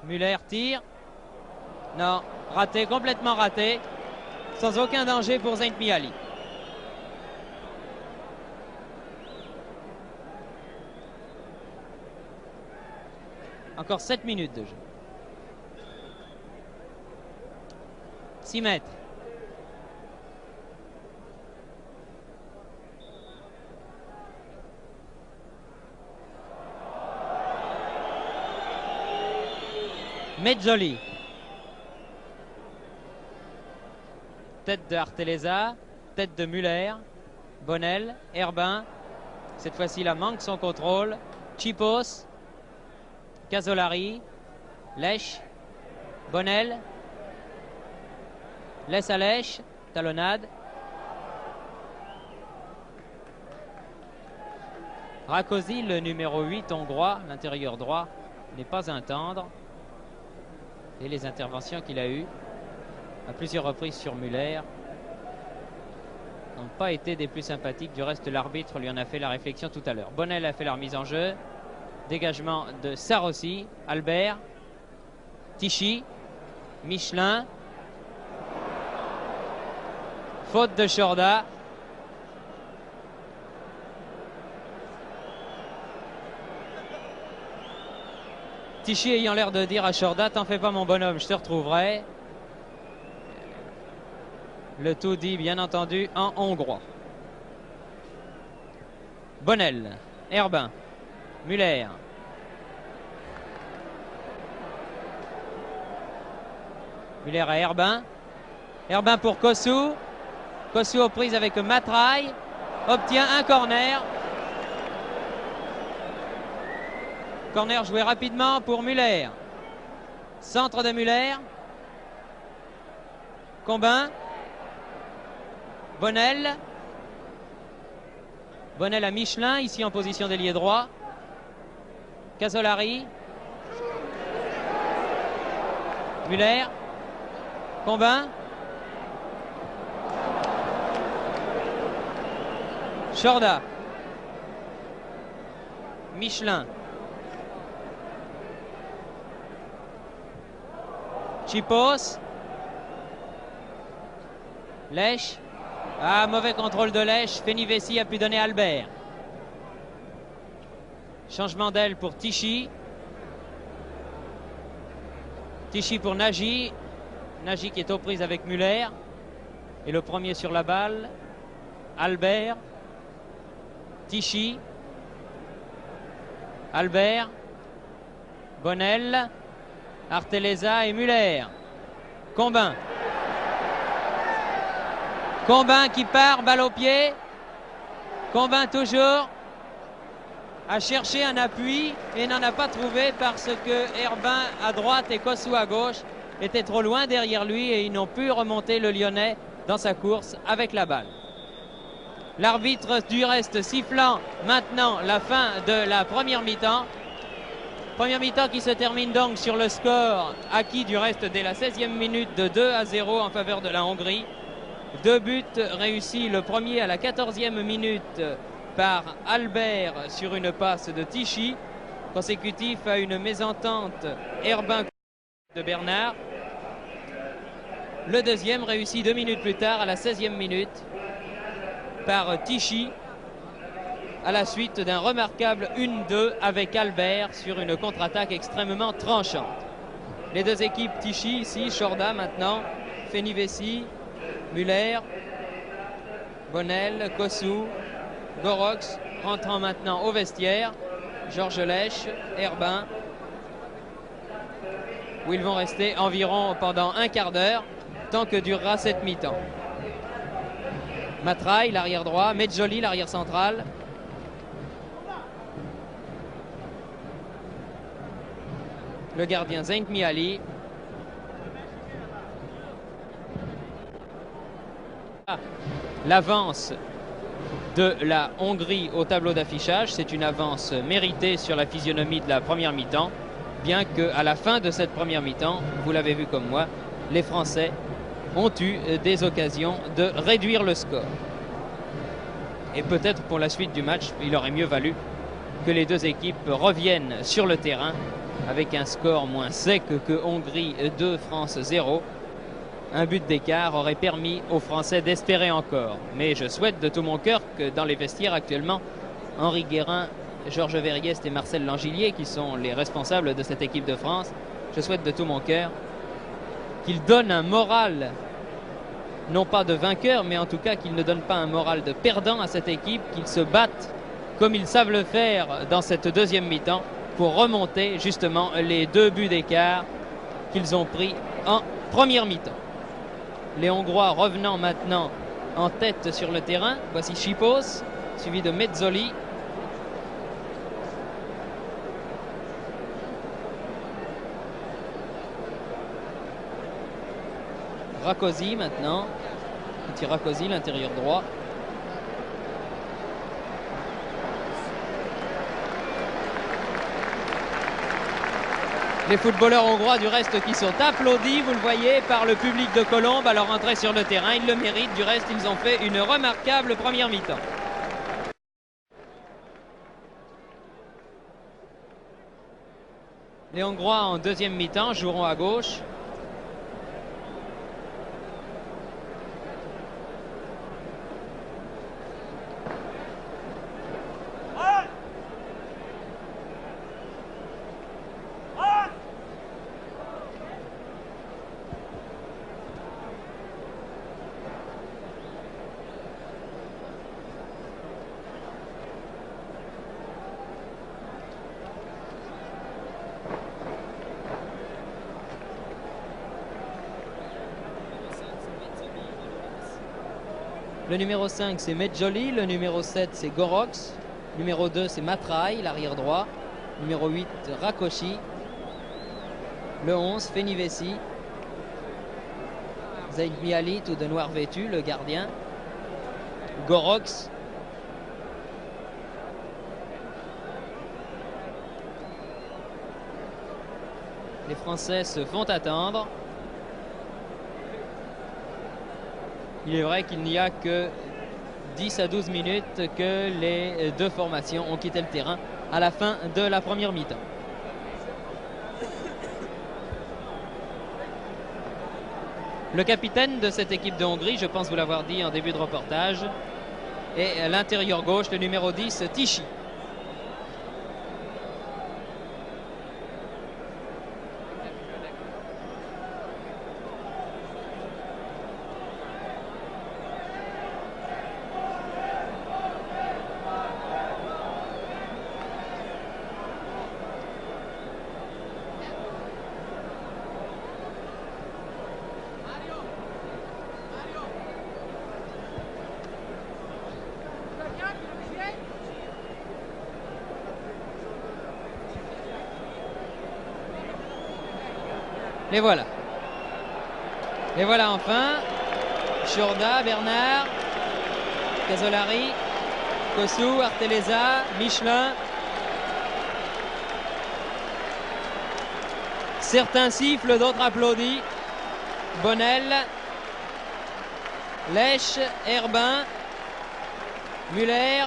Muller tire. Non, raté, complètement raté. Sans aucun danger pour Zaint Miali. Encore 7 minutes de jeu. 6 mètres. Medjoli. Tête de Arteleza, tête de Muller, Bonnel, Herbin. Cette fois-ci, la manque son contrôle. Chipos, Casolari, Lèche, Bonnel. Laisse à Lèche, talonnade. Rakosi, le numéro 8 hongrois, l'intérieur droit, n'est pas un tendre. Et les interventions qu'il a eues à plusieurs reprises sur Muller n'ont pas été des plus sympathiques. Du reste, l'arbitre lui en a fait la réflexion tout à l'heure. Bonnel a fait la remise en jeu. Dégagement de Sarossi, Albert, Tichy, Michelin. Faute de Chorda. Tichy ayant l'air de dire à Chorda, t'en fais pas mon bonhomme, je te retrouverai. Le tout dit bien entendu en hongrois. Bonnel, Herbin, Muller. Muller à Herbin. Herbin pour Kossou. Kossou aux prises avec Matraille. Obtient un corner. Corner joué rapidement pour Muller. Centre de Muller. Combin. Bonnel. Bonnel à Michelin, ici en position d'ailier droit. Casolari. Muller. Combin. Chorda. Michelin. Chipos. Lèche. Ah, mauvais contrôle de Lèche. Fenivesi a pu donner Albert. Changement d'aile pour Tichy. Tichy pour Nagy. Nagy qui est aux prises avec Muller. Et le premier sur la balle. Albert. Tichy. Albert. Bonnel. Arteleza et Muller. Combin. Combin qui part, balle au pied. Combin toujours a cherché un appui et n'en a pas trouvé parce que Herbin à droite et Kossou à gauche étaient trop loin derrière lui et ils n'ont pu remonter le Lyonnais dans sa course avec la balle. L'arbitre du reste sifflant maintenant la fin de la première mi-temps. Première mi-temps qui se termine donc sur le score acquis du reste dès la 16e minute de 2-0 en faveur de la Hongrie. 2 buts réussis, le premier à la 14e minute par Albert sur une passe de Tichy, consécutif à une mésentente Herbin de Bernard. Le deuxième réussi 2 minutes plus tard à la 16e minute par Tichy à la suite d'un remarquable 1-2 avec Albert sur une contre-attaque extrêmement tranchante. Les deux équipes Tichy ici, Chorda maintenant, Fenivesi, Muller, Bonnel, Kossou, Gorox rentrant maintenant au vestiaire, Georges Lèche, Herbin, où ils vont rester environ pendant un quart d'heure, tant que durera cette mi-temps. Matraille, l'arrière droit, Medjoli, l'arrière central. Le gardien Zeint Miali. L'avance de la Hongrie au tableau d'affichage, c'est une avance méritée sur la physionomie de la première mi-temps, bien qu'à la fin de cette première mi-temps, vous l'avez vu comme moi, les Français ont eu des occasions de réduire le score. Et peut-être pour la suite du match, il aurait mieux valu que les deux équipes reviennent sur le terrain avec un score moins sec que Hongrie 2, France 0. Un but d'écart aurait permis aux Français d'espérer encore. Mais je souhaite de tout mon cœur que dans les vestiaires actuellement, Henri Guérin, Georges Verriest et Marcel Langillier, qui sont les responsables de cette équipe de France, je souhaite de tout mon cœur qu'ils donnent un moral, non pas de vainqueur, mais en tout cas qu'ils ne donnent pas un moral de perdant à cette équipe, qu'ils se battent comme ils savent le faire dans cette deuxième mi-temps pour remonter justement les 2 buts d'écart qu'ils ont pris en première mi-temps. Les Hongrois revenant maintenant en tête sur le terrain. Voici Chipos, suivi de Mezzoli. Rakosi maintenant. Petit Rakosi, l'intérieur droit. Les footballeurs hongrois du reste qui sont applaudis, vous le voyez, par le public de Colombes à leur entrée sur le terrain. Ils le méritent, du reste ils ont fait une remarquable première mi-temps. Les Hongrois en deuxième mi-temps joueront à gauche. Le numéro 5, c'est Medjoli. Le numéro 7, c'est Gorox. Numéro 2, c'est Matraille, l'arrière droit. Numéro 8, Rakosi. Le 11, Fenivesi. Zeint Miali, tout de noir vêtu, le gardien. Gorox. Les Français se font attendre. Il est vrai qu'il n'y a que 10 à 12 minutes que les deux formations ont quitté le terrain à la fin de la première mi-temps. Le capitaine de cette équipe de Hongrie, je pense vous l'avoir dit en début de reportage, est l'intérieur gauche, le numéro 10, Tichy. Les voilà. Les voilà enfin. Shorda, Bernard, Casolari, Kossou, Arteleza, Michelin. Certains sifflent, d'autres applaudissent. Bonnel, Lèche, Herbin, Muller.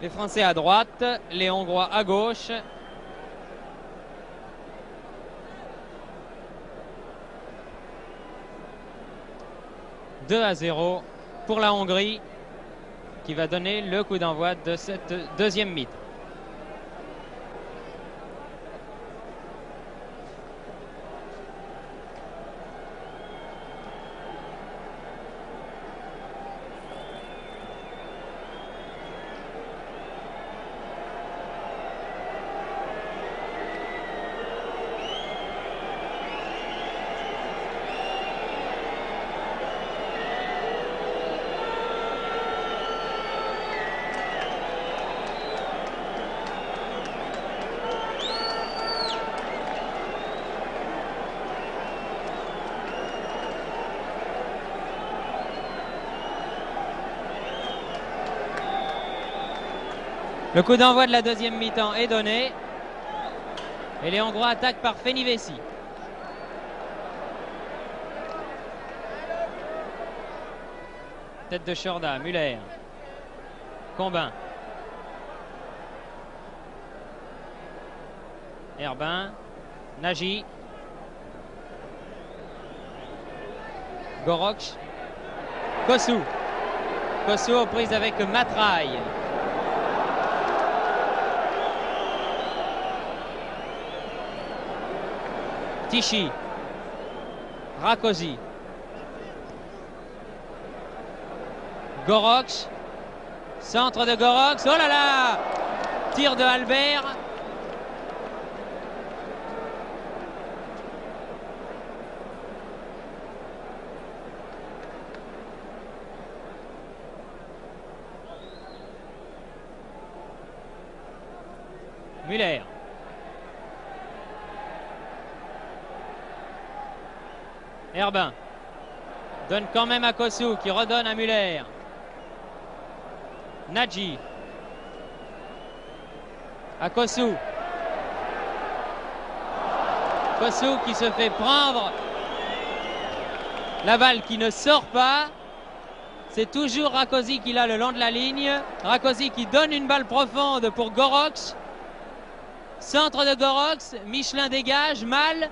Les Français à droite, les Hongrois à gauche. « 2-0 pour la Hongrie qui va donner le coup d'envoi de cette deuxième mi-temps. Le coup d'envoi de la deuxième mi-temps est donné. Et les Hongrois attaquent par Fenivesi. Tête de Shorda, Muller. Combin. Herbin. Nagy. Goroch. Kossou. Kossou aux prises avec Matraille. Tichy, Rakosi, Goroch, centre de Goroch, oh là là, tir de Albert. Muller. Herbin donne quand même à Kossou qui redonne à Muller. Nagy à Kossou. Kossou qui se fait prendre. La balle qui ne sort pas. C'est toujours Rakosi qui l'a le long de la ligne. Rakosi qui donne une balle profonde pour Goroch. Centre de Goroch. Michelin dégage mal.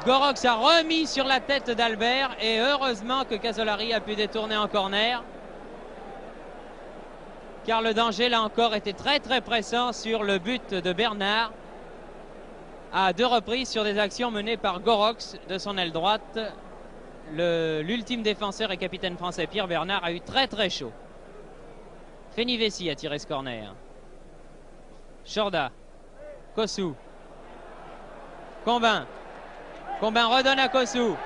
Goroch a remis sur la tête d'Albert et heureusement que Casolari a pu détourner en corner. Car le danger là encore était très pressant sur le but de Bernard. À deux reprises sur des actions menées par Goroch de son aile droite. L'ultime défenseur et capitaine français Pierre Bernard a eu très chaud. Fenivesi a tiré ce corner. Shorda. Kossou. Combin. Combin redonne à Kossou.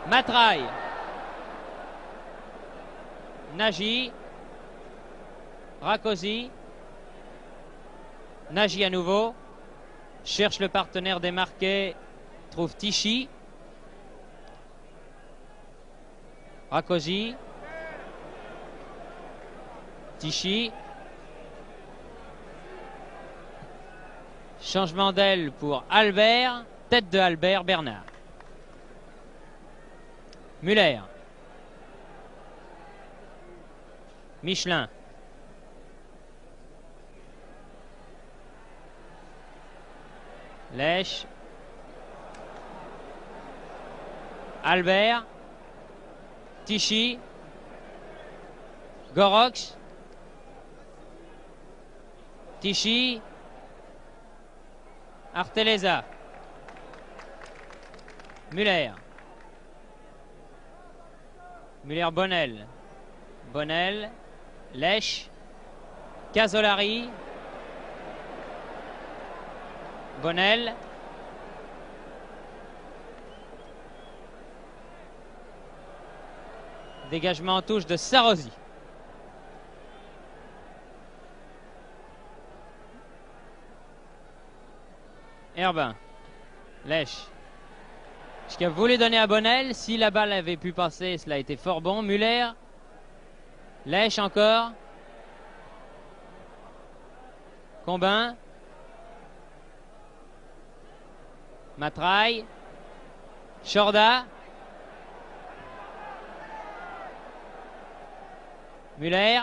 Matraille. Nagy. Rakosi. Nagy à nouveau. Cherche le partenaire démarqué. Trouve Tichy. Rakosi. Tichy. Changement d'aile pour Albert. Tête de Albert, Bernard. Muller. Michelin. Lèche. Albert. Tichy. Gorox. Tichy. Arteleza. Muller. Muller-Bonnel. Bonnel. Lèche. Casolari. Bonnel. Dégagement en touche de Sarrozy. Herbin. Lèche. Ce qu'il a voulu donner à Bonnel. Si la balle avait pu passer, cela a été fort bon. Muller. Lèche encore. Combin. Matraille. Chorda. Muller.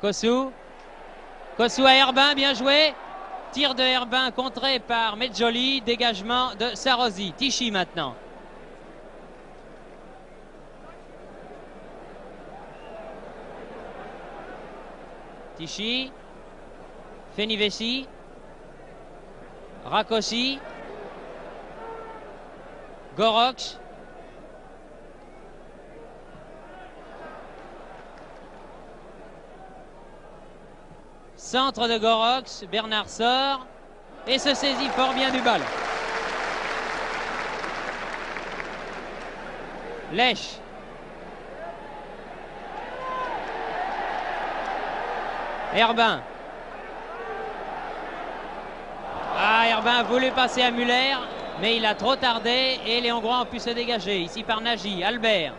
Kossou. Kossou à Herbin, bien joué. Tir de Herbin contré par Medjoli. Dégagement de Sarrozy. Tichy maintenant. Tichy. Fenivesi. Rakossi. Gorox. Centre de Gorox, Bernard sort et se saisit fort bien du ballon. Lèche. Herbin. Ah, Herbin a voulu passer à Muller, mais il a trop tardé et les Hongrois ont pu se dégager. Ici par Nagy, Albert.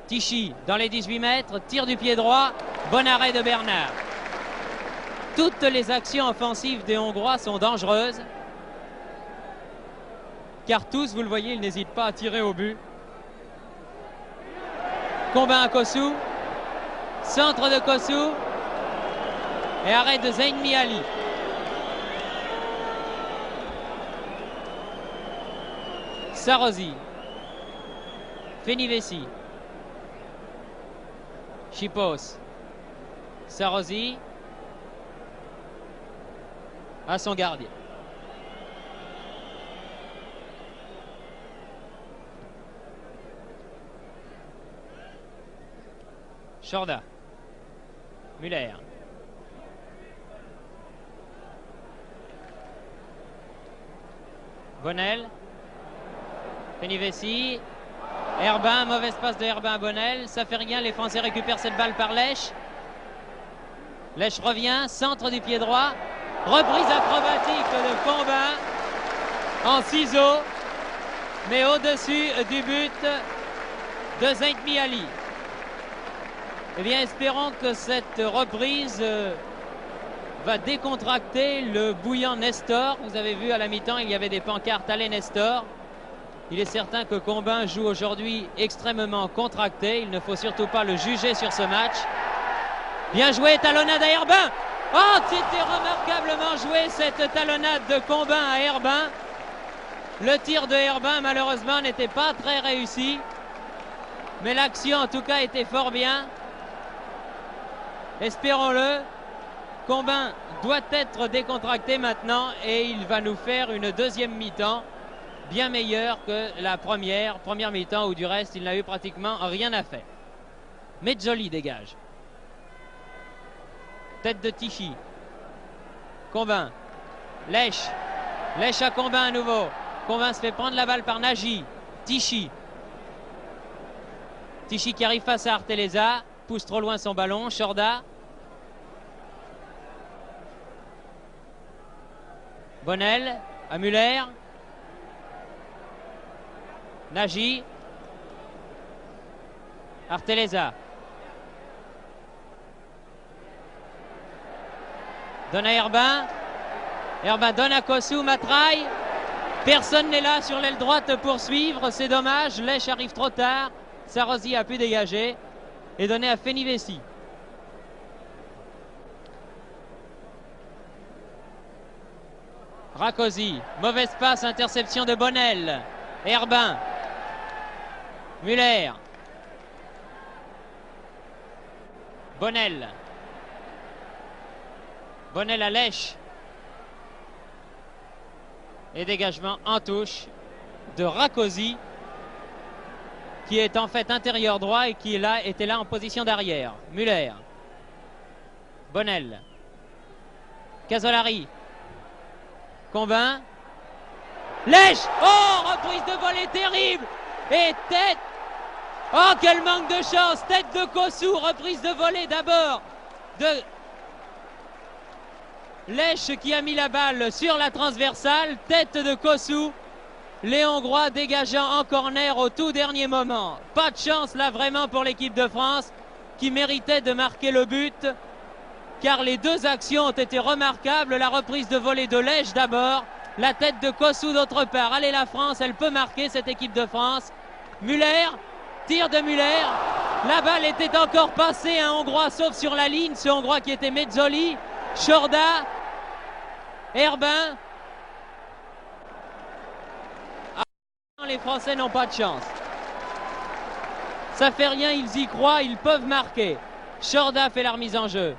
Tichy dans les 18 mètres, tir du pied droit, bon arrêt de Bernard. Toutes les actions offensives des Hongrois sont dangereuses, car tous, vous le voyez, ils n'hésitent pas à tirer au but. Combin à Kossou, centre de Kossou et arrêt de Zainmi Ali. Sarrozy, Fenivesi. Chipos. Sarrozy. À son gardien. Chorda. Muller. Bonnel. Fenivesi. Herbin, mauvaise passe de Herbin à Bonnel. Ça fait rien, les Français récupèrent cette balle par Lèche. Lèche revient, centre du pied droit. Reprise acrobatique de Combin en ciseaux, mais au-dessus du but de Zainmi Ali. Eh bien, espérons que cette reprise va décontracter le bouillant Nestor. Vous avez vu à la mi-temps, il y avait des pancartes Allez Nestor. Il est certain que Combin joue aujourd'hui extrêmement contracté. Il ne faut surtout pas le juger sur ce match. Bien joué, talonnade à Herbin. Oh, c'était remarquablement joué cette talonnade de Combin à Herbin. Le tir de Herbin, malheureusement, n'était pas très réussi. Mais l'action, en tout cas, était fort bien. Espérons-le. Combin doit être décontracté maintenant et il va nous faire une deuxième mi-temps bien meilleure que la première mi-temps où du reste il n'a eu pratiquement rien à faire. Medjoli dégage. Tête de Tichy. Combin. Lèche. Lèche à Combin à nouveau. Combin se fait prendre la balle par Nagy. Tichy. Tichy qui arrive face à Arteleza. Pousse trop loin son ballon. Chorda. Bonnel à Muller. Nagy. Arteleza. Donne à Herbin. Herbin donne à Kossou. Matraille. Personne n'est là sur l'aile droite pour suivre, c'est dommage. Lèche arrive trop tard. Sarrozy a pu dégager et donner à Fenivesi. Rakosi, mauvaise passe, interception de Bonnel. Herbin. Muller. Bonnel. Bonnel à Lèche. Et dégagement en touche de Rakosi, qui est en fait intérieur droit et qui était là en position d'arrière. Muller. Bonnel. Casolari. Combin. Lèche. Oh, reprise de volée terrible. Et tête. Oh, quel manque de chance. Tête de Kossou. Reprise de volée d'abord de Lèche qui a mis la balle sur la transversale. Tête de Kossou. Les Hongrois dégageant en corner au tout dernier moment. Pas de chance là vraiment pour l'équipe de France qui méritait de marquer le but, car les deux actions ont été remarquables. La reprise de volée de Lèche d'abord, la tête de Kossou d'autre part. Allez, la France, elle peut marquer, cette équipe de France. Muller, tir de Muller. La balle était encore passée, un Hongrois sauf sur la ligne, ce Hongrois qui était Mezzoli. Chorda, Herbin. Ah, les Français n'ont pas de chance. Ça fait rien, ils y croient, ils peuvent marquer. Chorda fait la remise en jeu.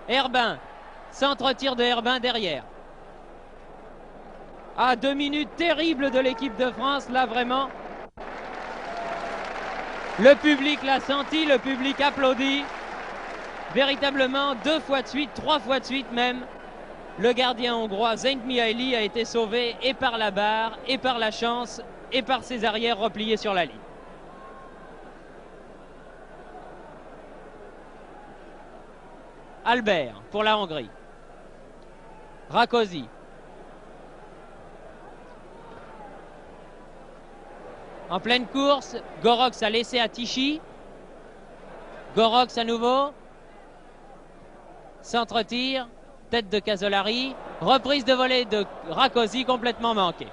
Herbin, centre-tir de Herbin derrière. Ah, 2 minutes terribles de l'équipe de France, là vraiment. Le public l'a senti, le public applaudit. Véritablement, 2 fois de suite, 3 fois de suite même. Le gardien hongrois Zenk Mihaly a été sauvé et par la barre, et par la chance, et par ses arrières repliés sur la ligne. Albert pour la Hongrie. Rakosi. En pleine course, Gorox a laissé à Tichy. Gorox à nouveau. Centre-tir. Tête de Casolari. Reprise de volée de Rakosi complètement manquée.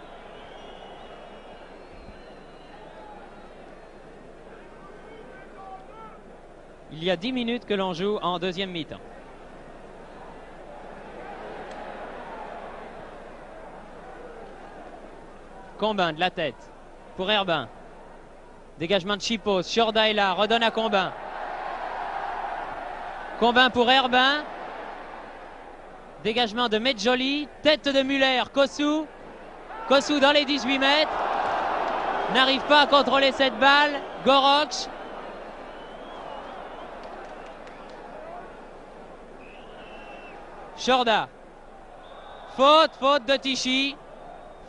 Il y a 10 minutes que l'on joue en deuxième mi-temps. Combin de la tête pour Herbin. Dégagement de Chipos. Chorda est là, redonne à Combin. Combin pour Herbin. Dégagement de Mezzoli. Tête de Muller. Kossou. Kossou dans les 18 mètres. N'arrive pas à contrôler cette balle. Gorox. Chorda. Faute de Tichy.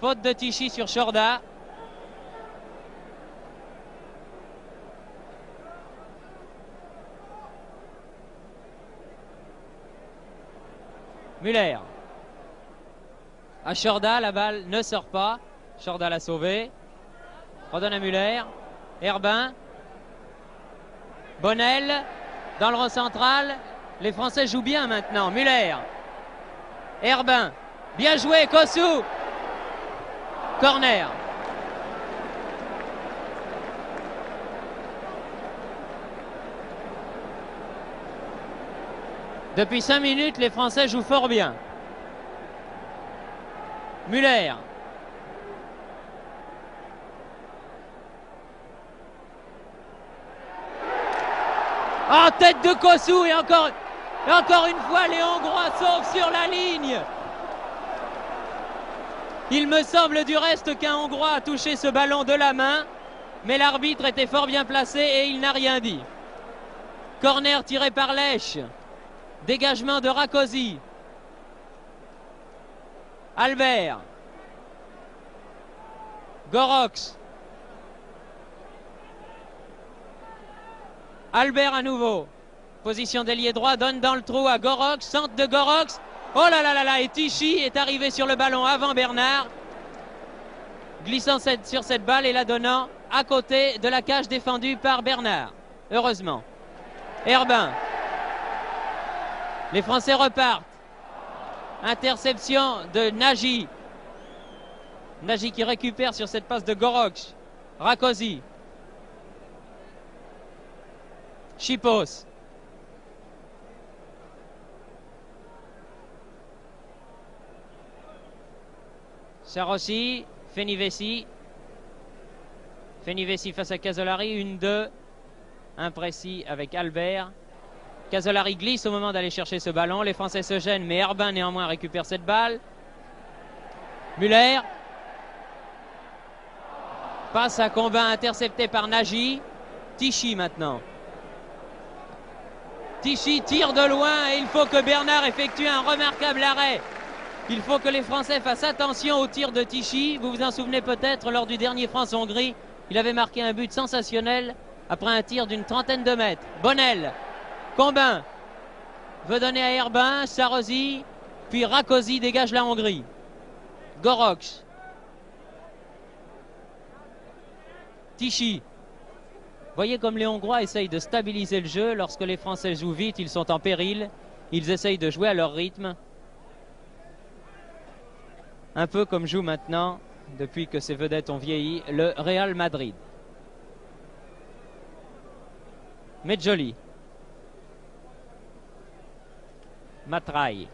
Faute de Tichy sur Chorda. Muller. À Chorda, la balle ne sort pas. Chorda l'a sauvé. Redonne à Muller. Herbin. Bonnel. Dans le rond central. Les Français jouent bien maintenant. Muller. Herbin. Bien joué, Kossou. Corner. Depuis 5 minutes, les Français jouent fort bien. Muller. Oh, tête de Kossou et encore une fois, les Hongrois sauvent sur la ligne. Il me semble du reste qu'un Hongrois a touché ce ballon de la main, mais l'arbitre était fort bien placé et il n'a rien dit. Corner tiré par Lèche. Dégagement de Rakosi. Albert. Gorox. Albert à nouveau. Position d'ailier droit, donne dans le trou à Gorox. Centre de Gorox. Oh là là là là, et Tichy est arrivé sur le ballon avant Bernard. Glissant sur cette balle et la donnant à côté de la cage défendue par Bernard. Heureusement. Herbin. Les Français repartent. Interception de Nagy. Nagy qui récupère sur cette passe de Goroch. Rakosi. Chipos. Sarossi. Fenivesi. Fenivesi face à Casolari. 1-2. Imprécis avec Albert. Casolari glisse au moment d'aller chercher ce ballon. Les Français se gênent, mais Herbin néanmoins récupère cette balle. Muller. Passe à Combin intercepté par Nagy. Tichy maintenant. Tichy tire de loin et il faut que Bernard effectue un remarquable arrêt. Il faut que les Français fassent attention au tir de Tichy. Vous vous en souvenez peut-être, lors du dernier France-Hongrie, il avait marqué un but sensationnel après un tir d'une trentaine de mètres. Bonnel. Combin veut donner à Herbin. Sarosy. Puis Rakosi dégage la Hongrie. Goroch. Tichy. Voyez comme les Hongrois essayent de stabiliser le jeu. Lorsque les Français jouent vite, ils sont en péril. Ils essayent de jouer à leur rythme. Un peu comme joue maintenant, depuis que ces vedettes ont vieilli, le Real Madrid. Medjoli. Matraille.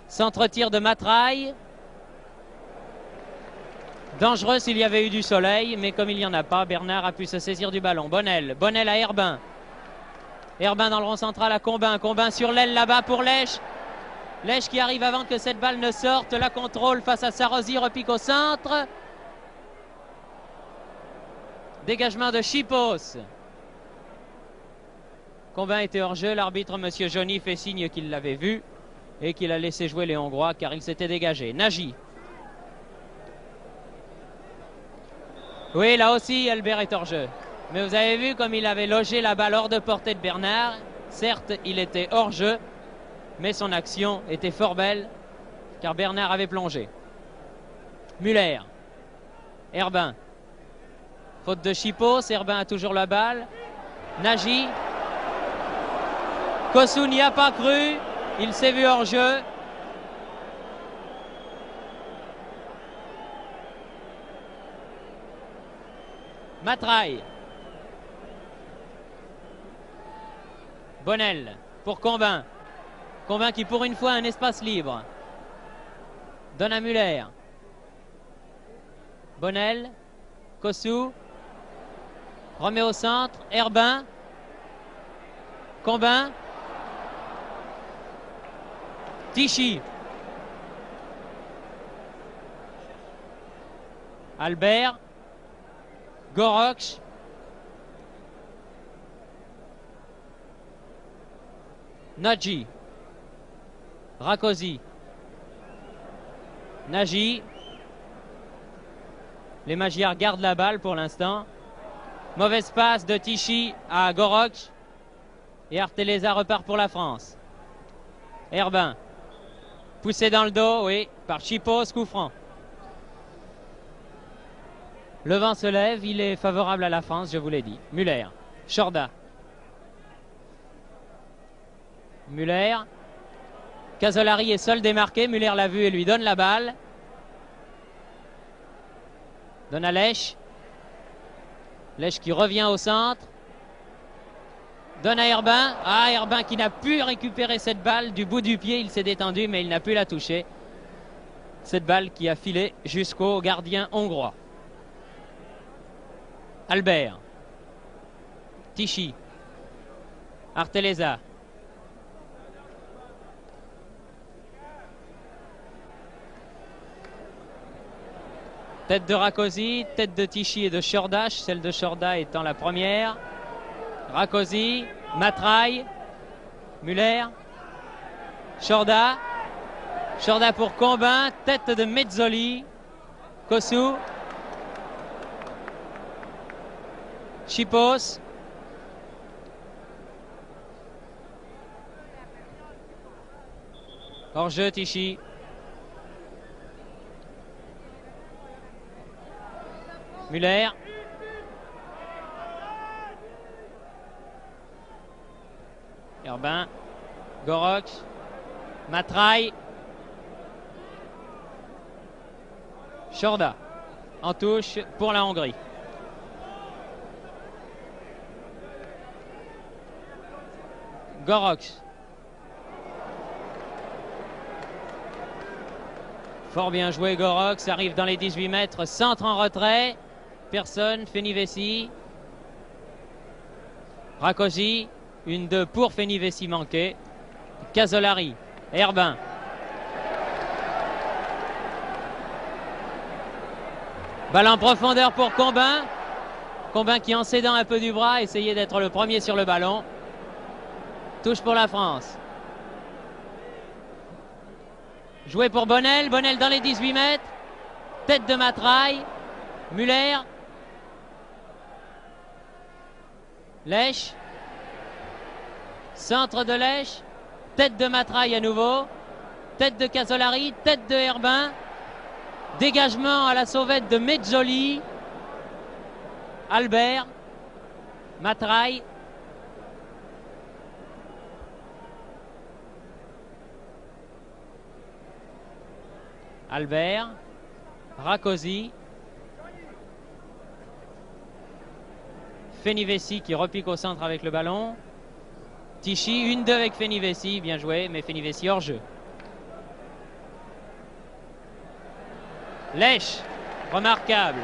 Centre-tir de Matraille. Dangereux s'il y avait eu du soleil, mais comme il n'y en a pas, Bernard a pu se saisir du ballon. Bonnel. Bonnel à Herbin. Herbin dans le rond central à Combin. Combin sur l'aile là-bas pour Lèche. Lèche qui arrive avant que cette balle ne sorte. La contrôle face à Sarosy. Repique au centre. Dégagement de Chipos. Combin était hors jeu. L'arbitre, M. Johnny, fait signe qu'il l'avait vu et qu'il a laissé jouer les Hongrois car il s'était dégagé. Nagy. Oui, là aussi, Albert est hors jeu. Mais vous avez vu comme il avait logé la balle hors de portée de Bernard. Certes, il était hors jeu, mais son action était fort belle car Bernard avait plongé. Muller. Herbin. Faute de Chipos. Herbin a toujours la balle. Nagy. Kossou n'y a pas cru. Il s'est vu hors jeu. Matraille. Bonnel pour Combin. Combin qui pour une fois a un espace libre. Donne à Muller. Bonnel. Kossou. Remet au centre. Herbin. Combin. Tichy. Albert. Goroch. Nagy. Rakosi. Nagy. Les Magyars gardent la balle pour l'instant. Mauvaise passe de Tichy à Goroch. Et Arteleza repart pour la France. Herbin. Poussé dans le dos, oui, par Chipos, coup franc. Le vent se lève, il est favorable à la France, je vous l'ai dit. Muller. Chorda. Muller. Casolari est seul démarqué. Muller l'a vu et lui donne la balle. Donne à Lèche. Lèche qui revient au centre. Donne à Herbin. Ah, Herbin qui n'a pu récupérer cette balle du bout du pied. Il s'est détendu, mais il n'a pu la toucher. Cette balle qui a filé jusqu'au gardien hongrois. Albert. Tichy. Arteleza. Tête de Rakosi, tête de Tichy et de Chorda, celle de Chorda étant la première. Rakosi, Matraille, Muller, Chorda. Chorda pour Combin, tête de Mezzoli, Kossou. Chipos. Hors-jeu Tichy. Muller. Herbin. Goroch. Matraille. Chorda en touche pour la Hongrie. Gorox. Fort bien joué Gorox, arrive dans les 18 mètres, centre en retrait. Personne, Fenivesi. Rakosi, une 2 pour Fenivesi manquée. Casolari, Herbin. Balle en profondeur pour Combin. Combin qui, en cédant un peu du bras, essayait d'être le premier sur le ballon. Touche pour la France. Joué pour Bonnel. Bonnel dans les 18 mètres. Tête de Matraille. Muller. Lèche. Centre de Lèche. Tête de Matraille à nouveau. Tête de Casolari. Tête de Herbin. Dégagement à la sauvette de Mezzoli. Albert. Matraille. Albert. Rakosi. Fenivesi qui repique au centre avec le ballon. Tichy, 1-2 avec Fenivesi. Bien joué, mais Fenivesi hors jeu. Lèche, remarquable.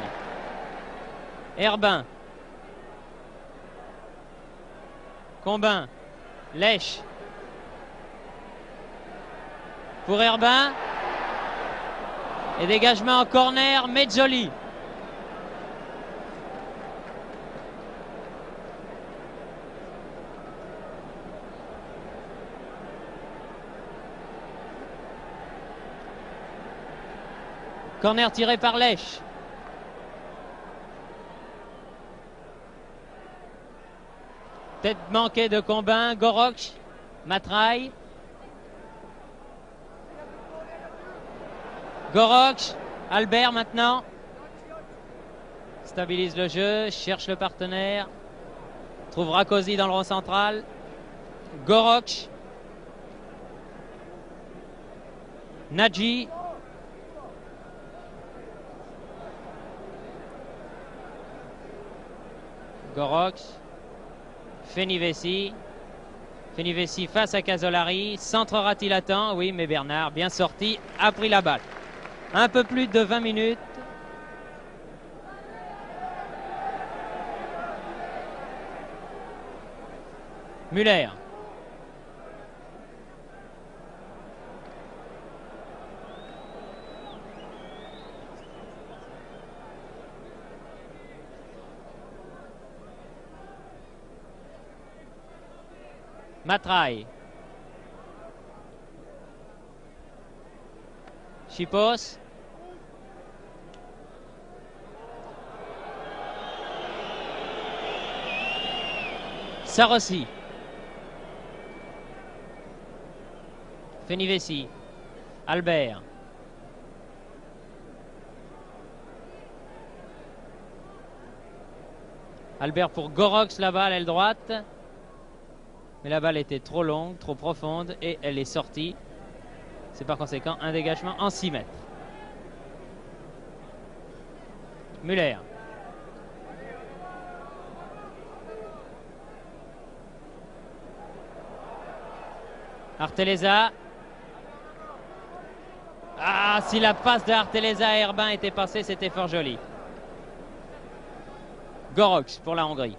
Herbin. Combin. Lèche. Pour Herbin. Et dégagement en corner, Mezzoli. Corner tiré par Lèche. Tête manquée de Combin, Gorox, Matraille. Gorox, Albert maintenant. Stabilise le jeu, cherche le partenaire. Trouve Rakosi dans le rond central. Gorox. Nadji. Gorox. Fenivesi. Fenivesi face à Casolari. Centrera-t-il à temps? Oui, mais Bernard, bien sorti, a pris la balle. Un peu plus de 20 minutes. Muller. Matraille. Chipos. Sarossi. Fenivesi. Albert. Albert pour Gorox là-bas à l'aile droite. Mais la balle était trop longue, trop profonde et elle est sortie. C'est par conséquent un dégagement en 6 mètres. Muller. Arteleza. Ah, si la passe de Arteleza à Herbin était passée, c'était fort joli. Gorox pour la Hongrie.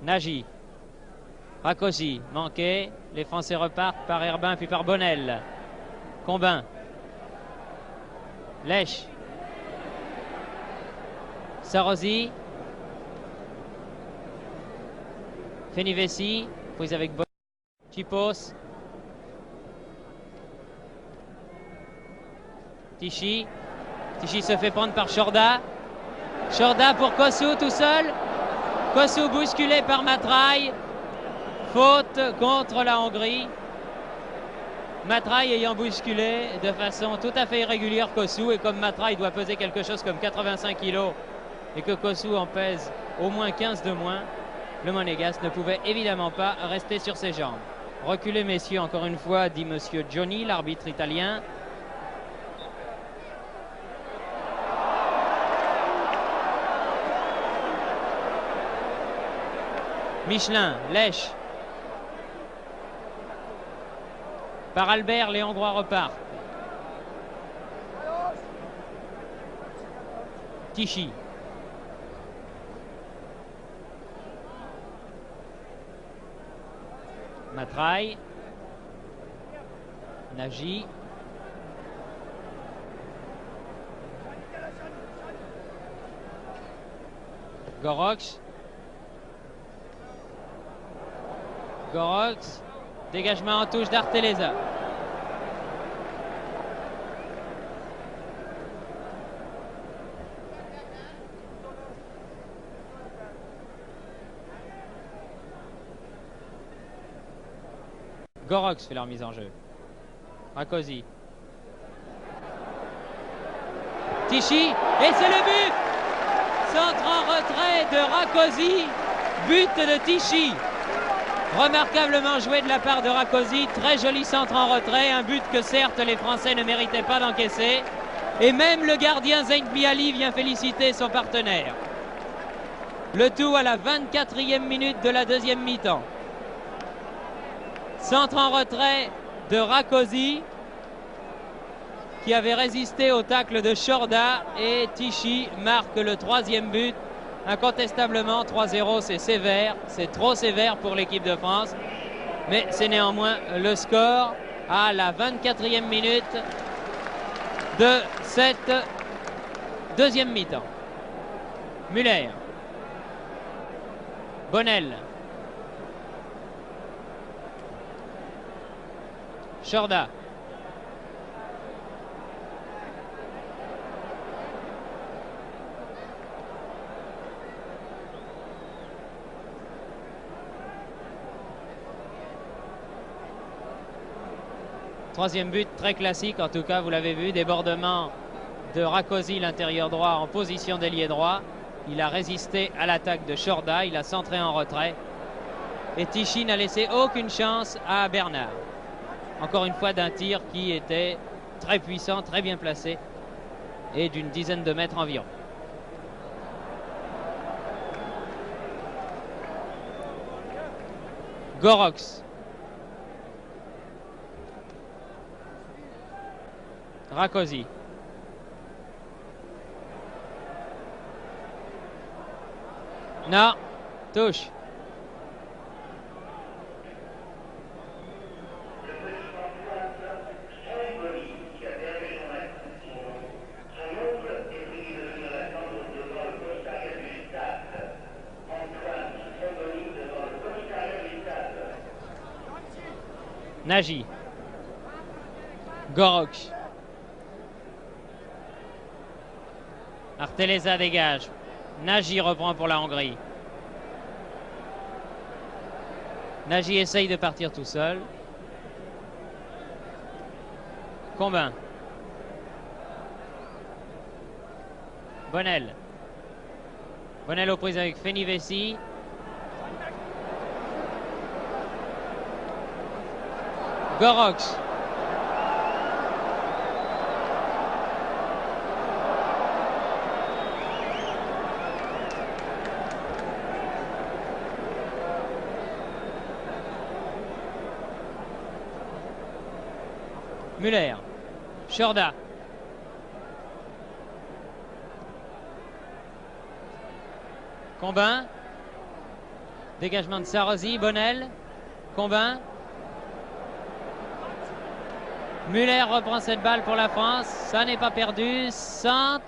Nagy. Rakosi, manqué. Les Français repartent par Herbin puis par Bonnel. Combin. Lèche. Sarosy. Fenivesi. Prise avec Bonnel. Chipos. Tichy. Tichy se fait prendre par Chorda. Chorda pour Kossou tout seul. Kossou bousculé par Matraille. Faute contre la Hongrie. Matraille ayant bousculé de façon tout à fait irrégulière Kossou. Et comme Matraille doit peser quelque chose comme 85 kg et que Kossou en pèse au moins 15 de moins, le Monégasque ne pouvait évidemment pas rester sur ses jambes. Reculez, messieurs, encore une fois, dit monsieur Johnny, l'arbitre italien. Michelin, lèche. Par Albert, les Hongrois repartent. Tichy. Matraille. Nagy. Gorox. Gorox. Dégagement en touche d'Arteleza. Gorox fait leur mise en jeu. Rakosi. Tichy. Et c'est le but! Centre en retrait de Rakosi. But de Tichy. Remarquablement joué de la part de Rakosi. Très joli centre en retrait. Un but que certes les Français ne méritaient pas d'encaisser. Et même le gardien Zengbiali vient féliciter son partenaire. Le tout à la 24e minute de la deuxième mi-temps. Centre en retrait de Rakosi qui avait résisté au tacle de Chorda, et Tichy marque le troisième but. Incontestablement 3-0, c'est sévère, c'est trop sévère pour l'équipe de France, mais c'est néanmoins le score à la 24e minute de cette deuxième mi-temps. Muller. Bonnel. Chorda. Troisième but très classique, en tout cas, vous l'avez vu, débordement de Rakosi, l'intérieur droit, en position d'ailier droit. Il a résisté à l'attaque de Chorda, il a centré en retrait. Et Tichy n'a laissé aucune chance à Bernard. Encore une fois d'un tir qui était très puissant, très bien placé et d'une dizaine de mètres environ. Gorox. Rakosi. Non, touche. Nagy. Gorox. Arteleza dégage. Nagy reprend pour la Hongrie. Nagy essaye de partir tout seul. Combin. Bonnel. Bonnel aux prises avec Fenivesi. Gorox. Muller. Chorda. Combin. Dégagement de Sarkozy. Bonnel. Combin. Muller reprend cette balle pour la France. Ça n'est pas perdu. Centre.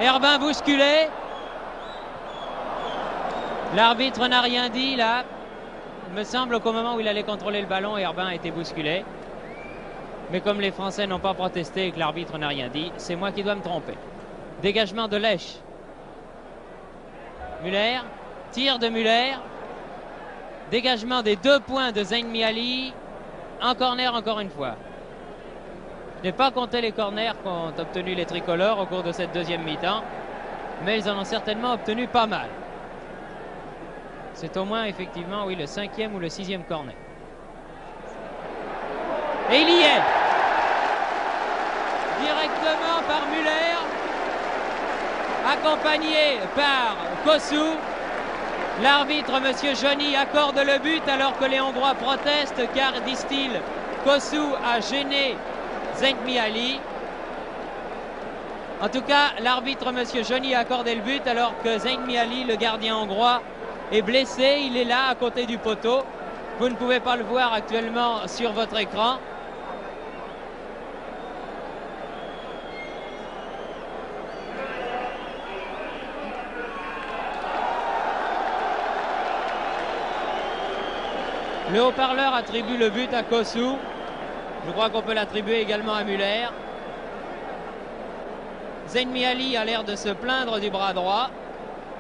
Herbin bousculé. L'arbitre n'a rien dit là. Il me semble qu'au moment où il allait contrôler le ballon, Herbin a été bousculé. Mais comme les Français n'ont pas protesté et que l'arbitre n'a rien dit, c'est moi qui dois me tromper. Dégagement de Lèche. Muller. Tir de Muller. Dégagement des 2 points de Zengbiali. En corner encore une fois. Je n'ai pas compté les corners qu'ont obtenu les tricolores au cours de cette deuxième mi-temps, mais ils en ont certainement obtenu pas mal. C'est au moins effectivement, oui, le 5e ou le 6e corner. Et il y est. Directement par Müller, accompagné par Kosu. L'arbitre, M. Johnny, accorde le but alors que les Hongrois protestent car, disent-ils, Kosu a gêné Zentmiali. En tout cas, l'arbitre, M. Johnny, a accordé le but alors que Zentmiali, le gardien hongrois, est blessé. Il est là, à côté du poteau. Vous ne pouvez pas le voir actuellement sur votre écran. Le haut-parleur attribue le but à Kosu. Je crois qu'on peut l'attribuer également à Müller. Zentmiali a l'air de se plaindre du bras droit.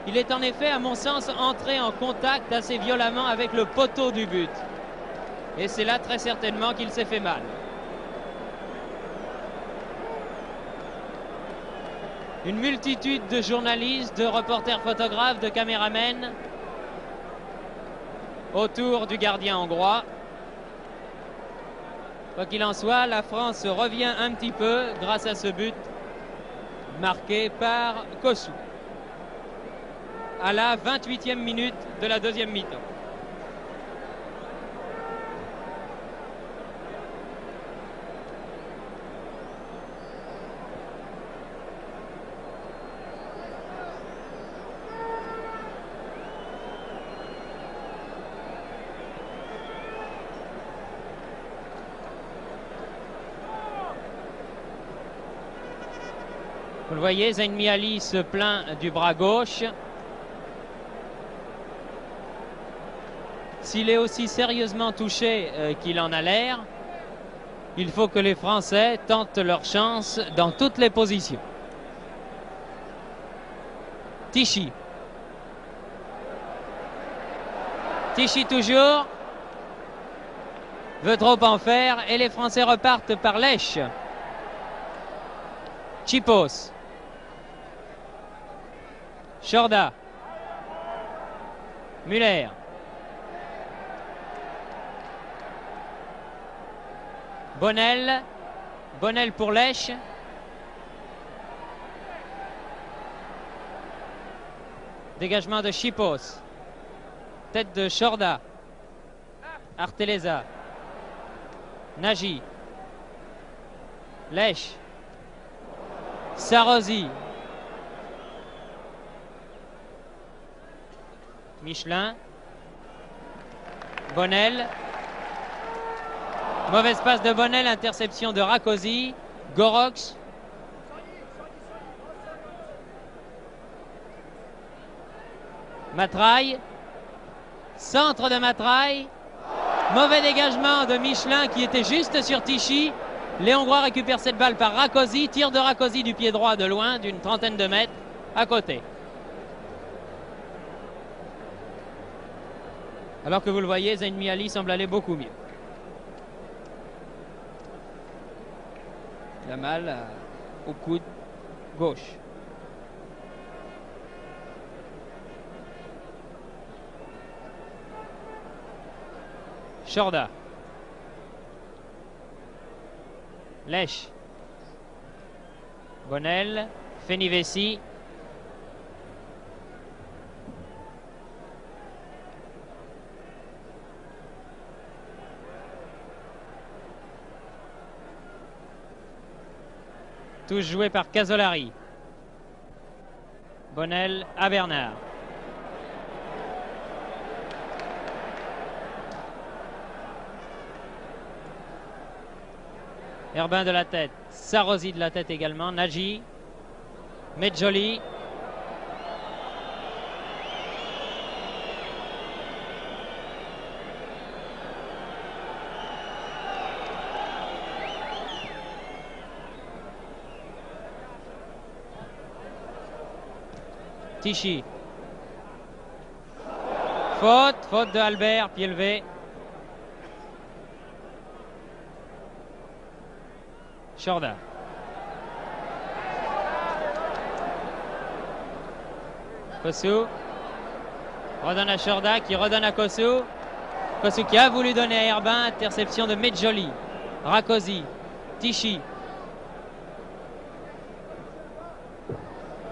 Il est en effet, à mon sens, entré en contact assez violemment avec le poteau du but. Et c'est là très certainement qu'il s'est fait mal. Une multitude de journalistes, de reporters photographes, de caméramens autour du gardien hongrois. Quoi qu'il en soit, la France revient un petit peu grâce à ce but marqué par Kosu à la 28e minute de la deuxième mi-temps. Vous le voyez, Zentmiali se plaint du bras gauche. S'il est aussi sérieusement touché qu'il en a l'air, il faut que les Français tentent leur chance dans toutes les positions. Tichy. Tichy toujours. Veut trop en faire et les Français repartent par Lèche. Chipos. Chorda. Müller. Bonnel. Bonnel pour Lèche. Dégagement de Chipos. Tête de Chorda. Arteleza. Nagy. Lèche. Sarosi. Michelin. Bonnel. Mauvaise passe de Bonnel, interception de Rakosi. Gorox. Matraille. Centre de Matraille. Mauvais dégagement de Michelin qui était juste sur Tichy. Les Hongrois récupèrent cette balle par Rakosi. Tir de Rakosi du pied droit de loin, d'une trentaine de mètres, à côté. Alors que vous le voyez, Zentmiali semble aller beaucoup mieux. Il a mal au coude gauche. Chorda. Lèche. Bonnel. Fenivesi. Touche joué par Casolari. Bonnel à Bernard. Herbin de la tête. Sarosi de la tête également. Nagy. Medjoli. Tichy. Faute de Albert, pied levé. Chorda. Kosu. Redonne à Chorda qui redonne à Kosu. Kosu qui a voulu donner à Herbin. Interception de Medjoli. Rakosi, Tichy,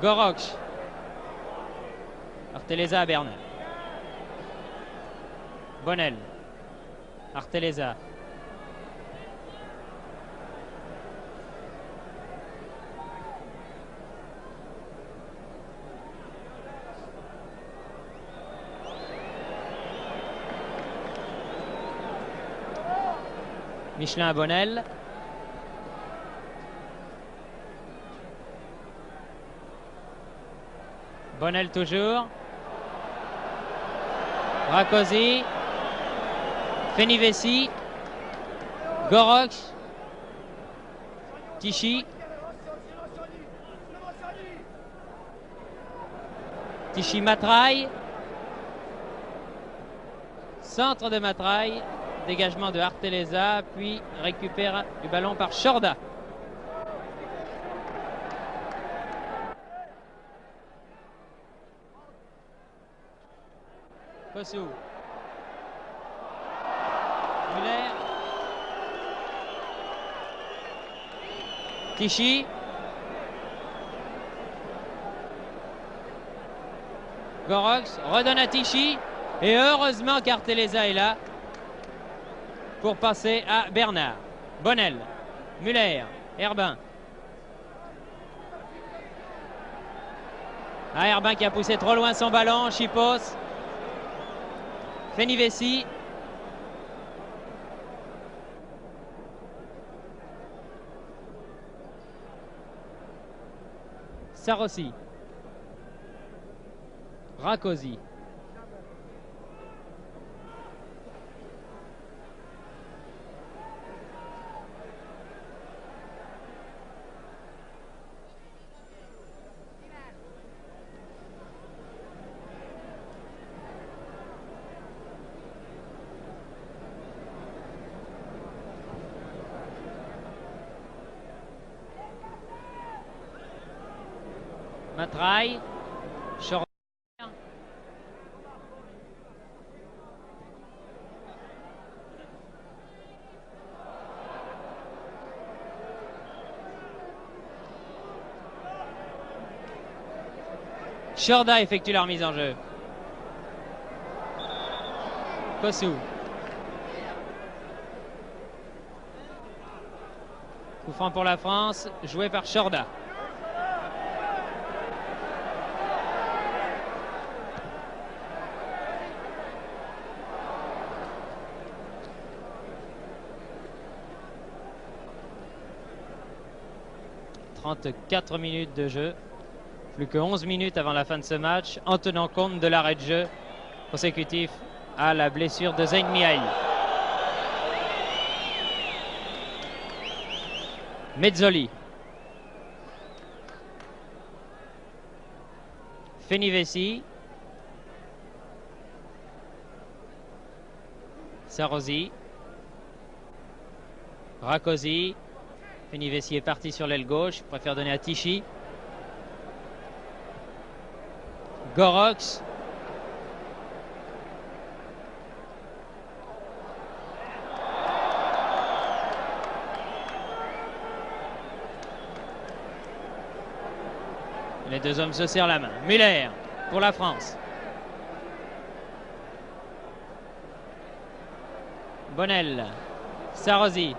Goroch, Arteleza à Bernard, Bonnel, Arteleza, Michelin à Bonnel. Bonnel toujours. Rakosi. Fenivesi. Goroch. Tichy. Tichy Matraille. Centre de Matraille. Dégagement de Arteleza, puis récupère du ballon par Chorda. Kossou. Muller. Tichy. Goroch redonne à Tichy. Et heureusement qu'Arteleza est là pour passer à Bernard. Bonnel, Muller, Herbin. Ah, Herbin qui a poussé trop loin son ballon, Chipos. Fenivesi. Sarossi. Rakosi. Matraille, Chorda, Chorda effectue la remise en jeu. Kossou. Coup franc pour la France, joué par Chorda. « 34 minutes de jeu, plus que 11 minutes avant la fin de ce match, en tenant compte de l'arrêt de jeu consécutif à la blessure de Zeyn Miaï. Mezzoli. Fenivesi. Sarossi. Rakosi. Fenivesi est parti sur l'aile gauche, préfère donner à Tichy. Goroch. Les deux hommes se serrent la main. Muller pour la France. Bonnel. Sarossi.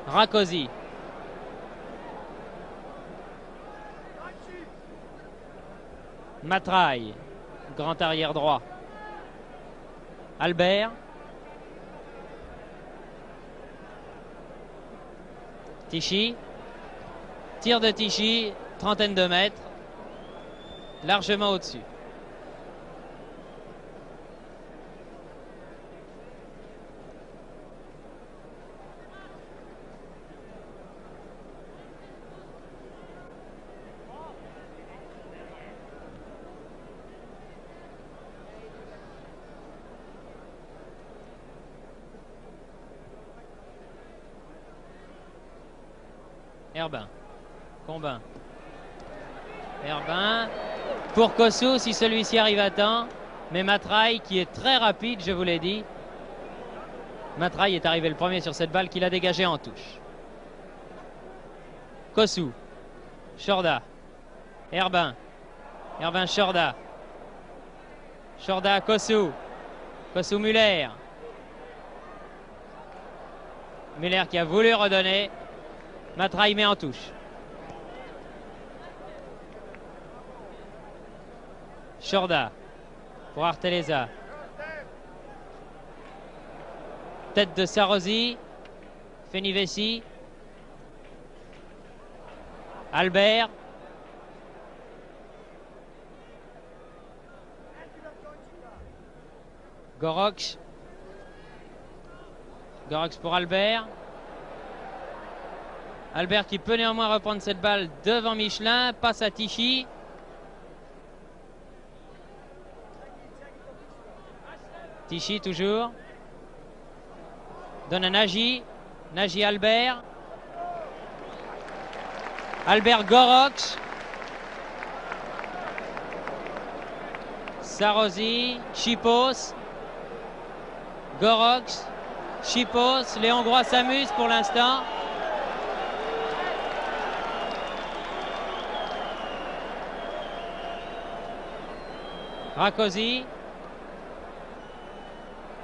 Rakosi. Matraille. Grand arrière droit. Albert. Tichy. Tir de Tichy. Trentaine de mètres. Largement au-dessus. Herbin. Combin. Herbin. Pour Kossou, si celui-ci arrive à temps. Mais Matraille, qui est très rapide, je vous l'ai dit, Matraille est arrivé le premier sur cette balle qu'il a dégagée en touche. Kossou. Chorda. Herbin. Herbin Chorda. Chorda Kossou. Kossou Muller. Muller qui a voulu redonner. Matraille met en touche. Chorda pour Arteleza. Tête de Sarosi. Fenivesi. Albert. Gorox. Gorox pour Albert. Albert qui peut néanmoins reprendre cette balle devant Michelin. Passe à Tichy. Tichy toujours. Donne à Nagy. Nagy Albert. Albert Gorox. Sarosi. Chipos. Gorox. Chipos. Les Hongrois s'amusent pour l'instant. Rakosi.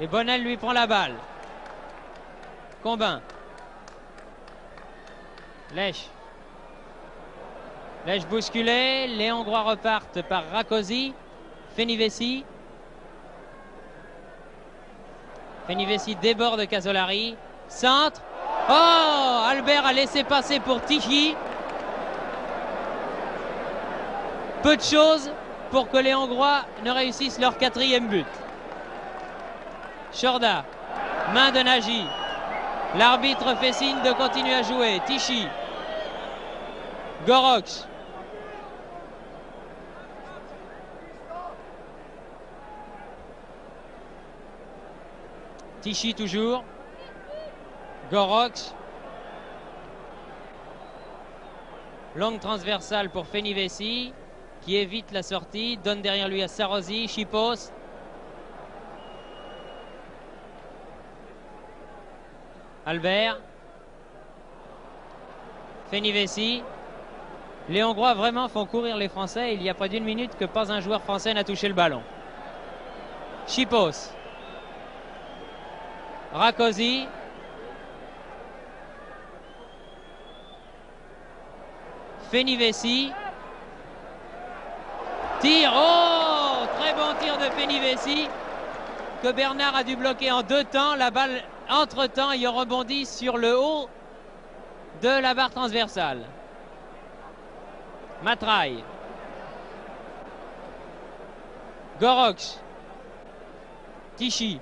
Et Bonnel lui prend la balle. Combin. Lèche. Lèche bousculé. Les Hongrois repartent par Rakosi. Fenivesi. Fenivesi déborde Casolari. Centre. Oh! Albert a laissé passer pour Tichy. Peu de choses pour que les Hongrois ne réussissent leur 4e but. Chorda. Main de Nagy. L'arbitre fait signe de continuer à jouer. Tichy. Gorox. Tichy toujours. Gorox. Longue transversale pour Fenivesi qui évite la sortie. Donne derrière lui à Sarosi. Chipos. Albert. Fenivesi. Les Hongrois vraiment font courir les Français. Il y a près d'une minute que pas un joueur français n'a touché le ballon. Chipos. Rakosi. Fenivesi. Tir. Oh! Très bon tir de Fenivesi que Bernard a dû bloquer en 2 temps. La balle, entre-temps, il rebondit sur le haut de la barre transversale. Matraille. Gorox. Tichy.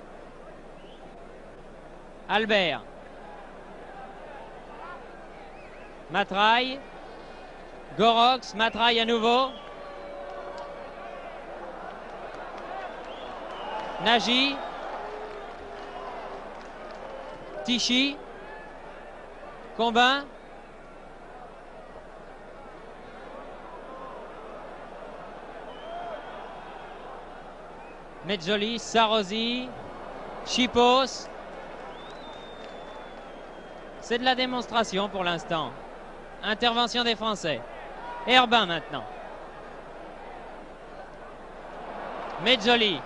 Albert. Matraille. Gorox. Matraille à nouveau. Nagy. Tichy. Combin. Medjoli, Sarosi, Chipos. C'est de la démonstration pour l'instant. Intervention des Français. Herbin maintenant. Medjoli.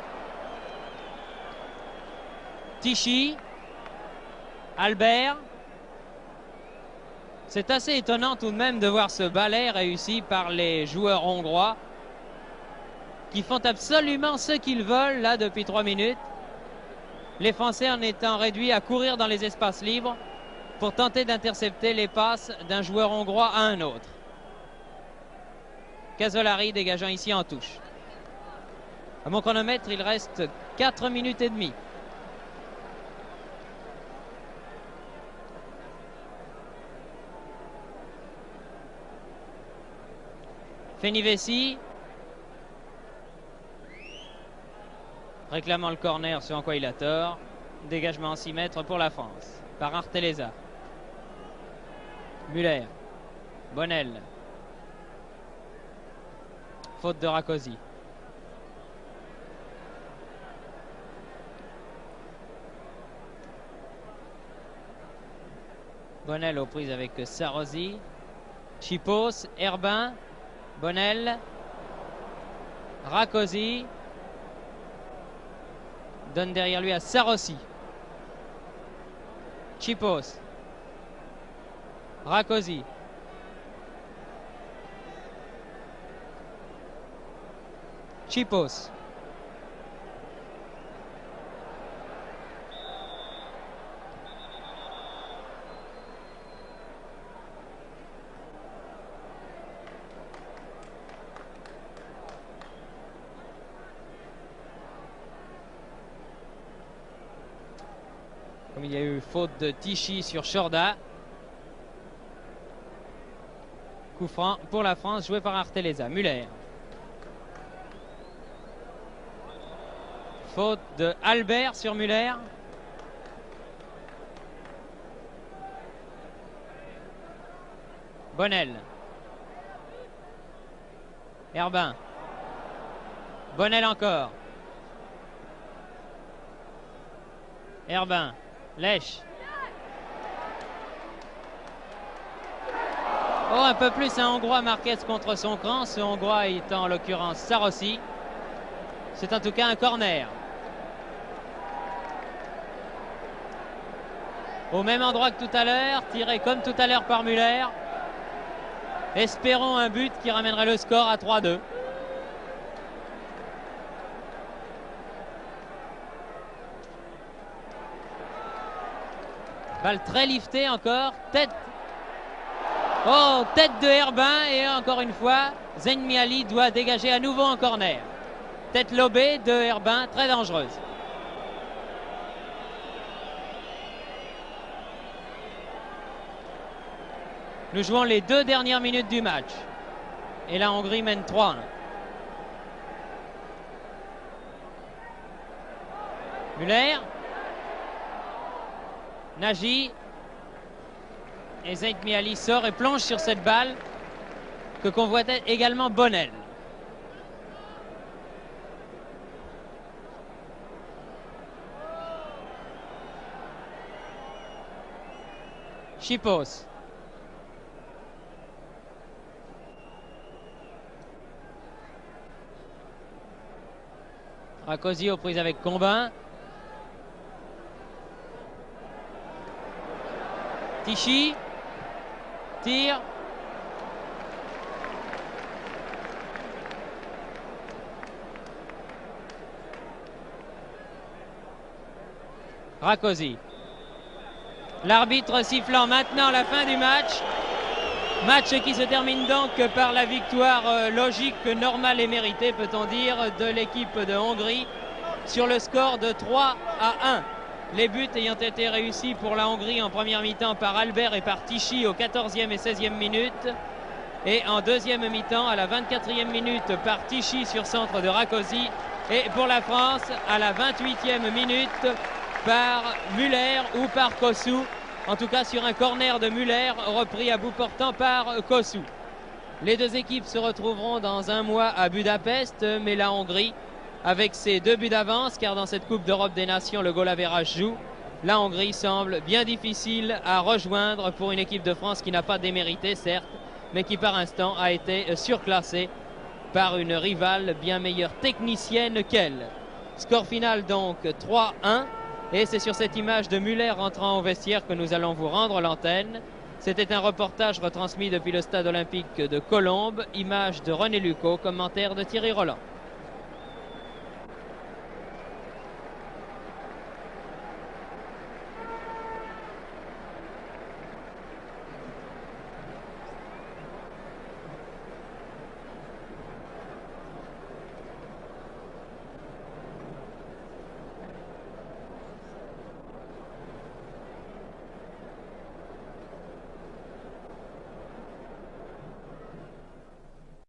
Tichy. Albert. C'est assez étonnant tout de même de voir ce balai réussi par les joueurs hongrois qui font absolument ce qu'ils veulent là depuis 3 minutes. Les Français en étant réduits à courir dans les espaces libres pour tenter d'intercepter les passes d'un joueur hongrois à un autre. Casolari dégageant ici en touche. À mon chronomètre, il reste 4 minutes et demie. Fenivesi réclamant le corner, ce en quoi il a tort. Dégagement en 6 mètres pour la France par Arteleza. Muller. Bonnel. Faute de Rakosi. Bonnel aux prises avec Sarosi. Chipos, Herbin, Bonnel, Rakosi. Donne derrière lui à Sarosi. Chipos. Rakosi. Chipos. Comme il y a eu faute de Tichy sur Chorda. Coup franc pour la France joué par Arteleza. Muller. Faute de Albert sur Muller. Bonnel. Herbin. Bonnel encore. Herbin. Lèche. Oh, un peu plus un Hongrois Marquez contre son cran. Ce Hongrois étant en l'occurrence Sarosi. C'est en tout cas un corner. Au même endroit que tout à l'heure, tiré comme tout à l'heure par Muller. Espérons un but qui ramènerait le score à 3-2. Balle très liftée encore. Tête. Oh, tête de Herbin. Et encore une fois, Zenmiali doit dégager à nouveau en corner. Tête lobée de Herbin, très dangereuse. Nous jouons les 2 dernières minutes du match. Et la Hongrie mène 3-1. Muller. Nagy. Et Zenmiali sort et plonge sur cette balle que convoitait également Bonnel. Chipos. Rakosi aux prises avec Combin. Tichy. Tire. Rakosi. L'arbitre sifflant maintenant la fin du match. Match qui se termine donc par la victoire logique, normale et méritée, peut-on dire, de l'équipe de Hongrie sur le score de 3-1. Les buts ayant été réussis pour la Hongrie en première mi-temps par Albert et par Tichy aux 14e et 16e minutes. Et en deuxième mi-temps, à la 24e minute, par Tichy sur centre de Rakosi. Et pour la France, à la 28e minute, par Muller ou par Kossou. En tout cas sur un corner de Muller repris à bout portant par Kossou. Les deux équipes se retrouveront dans un mois à Budapest, mais la Hongrie, avec ses 2 buts d'avance, car dans cette Coupe d'Europe des Nations, le goal average joue, la Hongrie semble bien difficile à rejoindre pour une équipe de France qui n'a pas démérité, certes, mais qui par instant a été surclassée par une rivale bien meilleure technicienne qu'elle. Score final donc 3-1. Et c'est sur cette image de Muller rentrant au vestiaire que nous allons vous rendre l'antenne. C'était un reportage retransmis depuis le stade olympique de Colombes. Image de René Lucot, commentaire de Thierry Roland.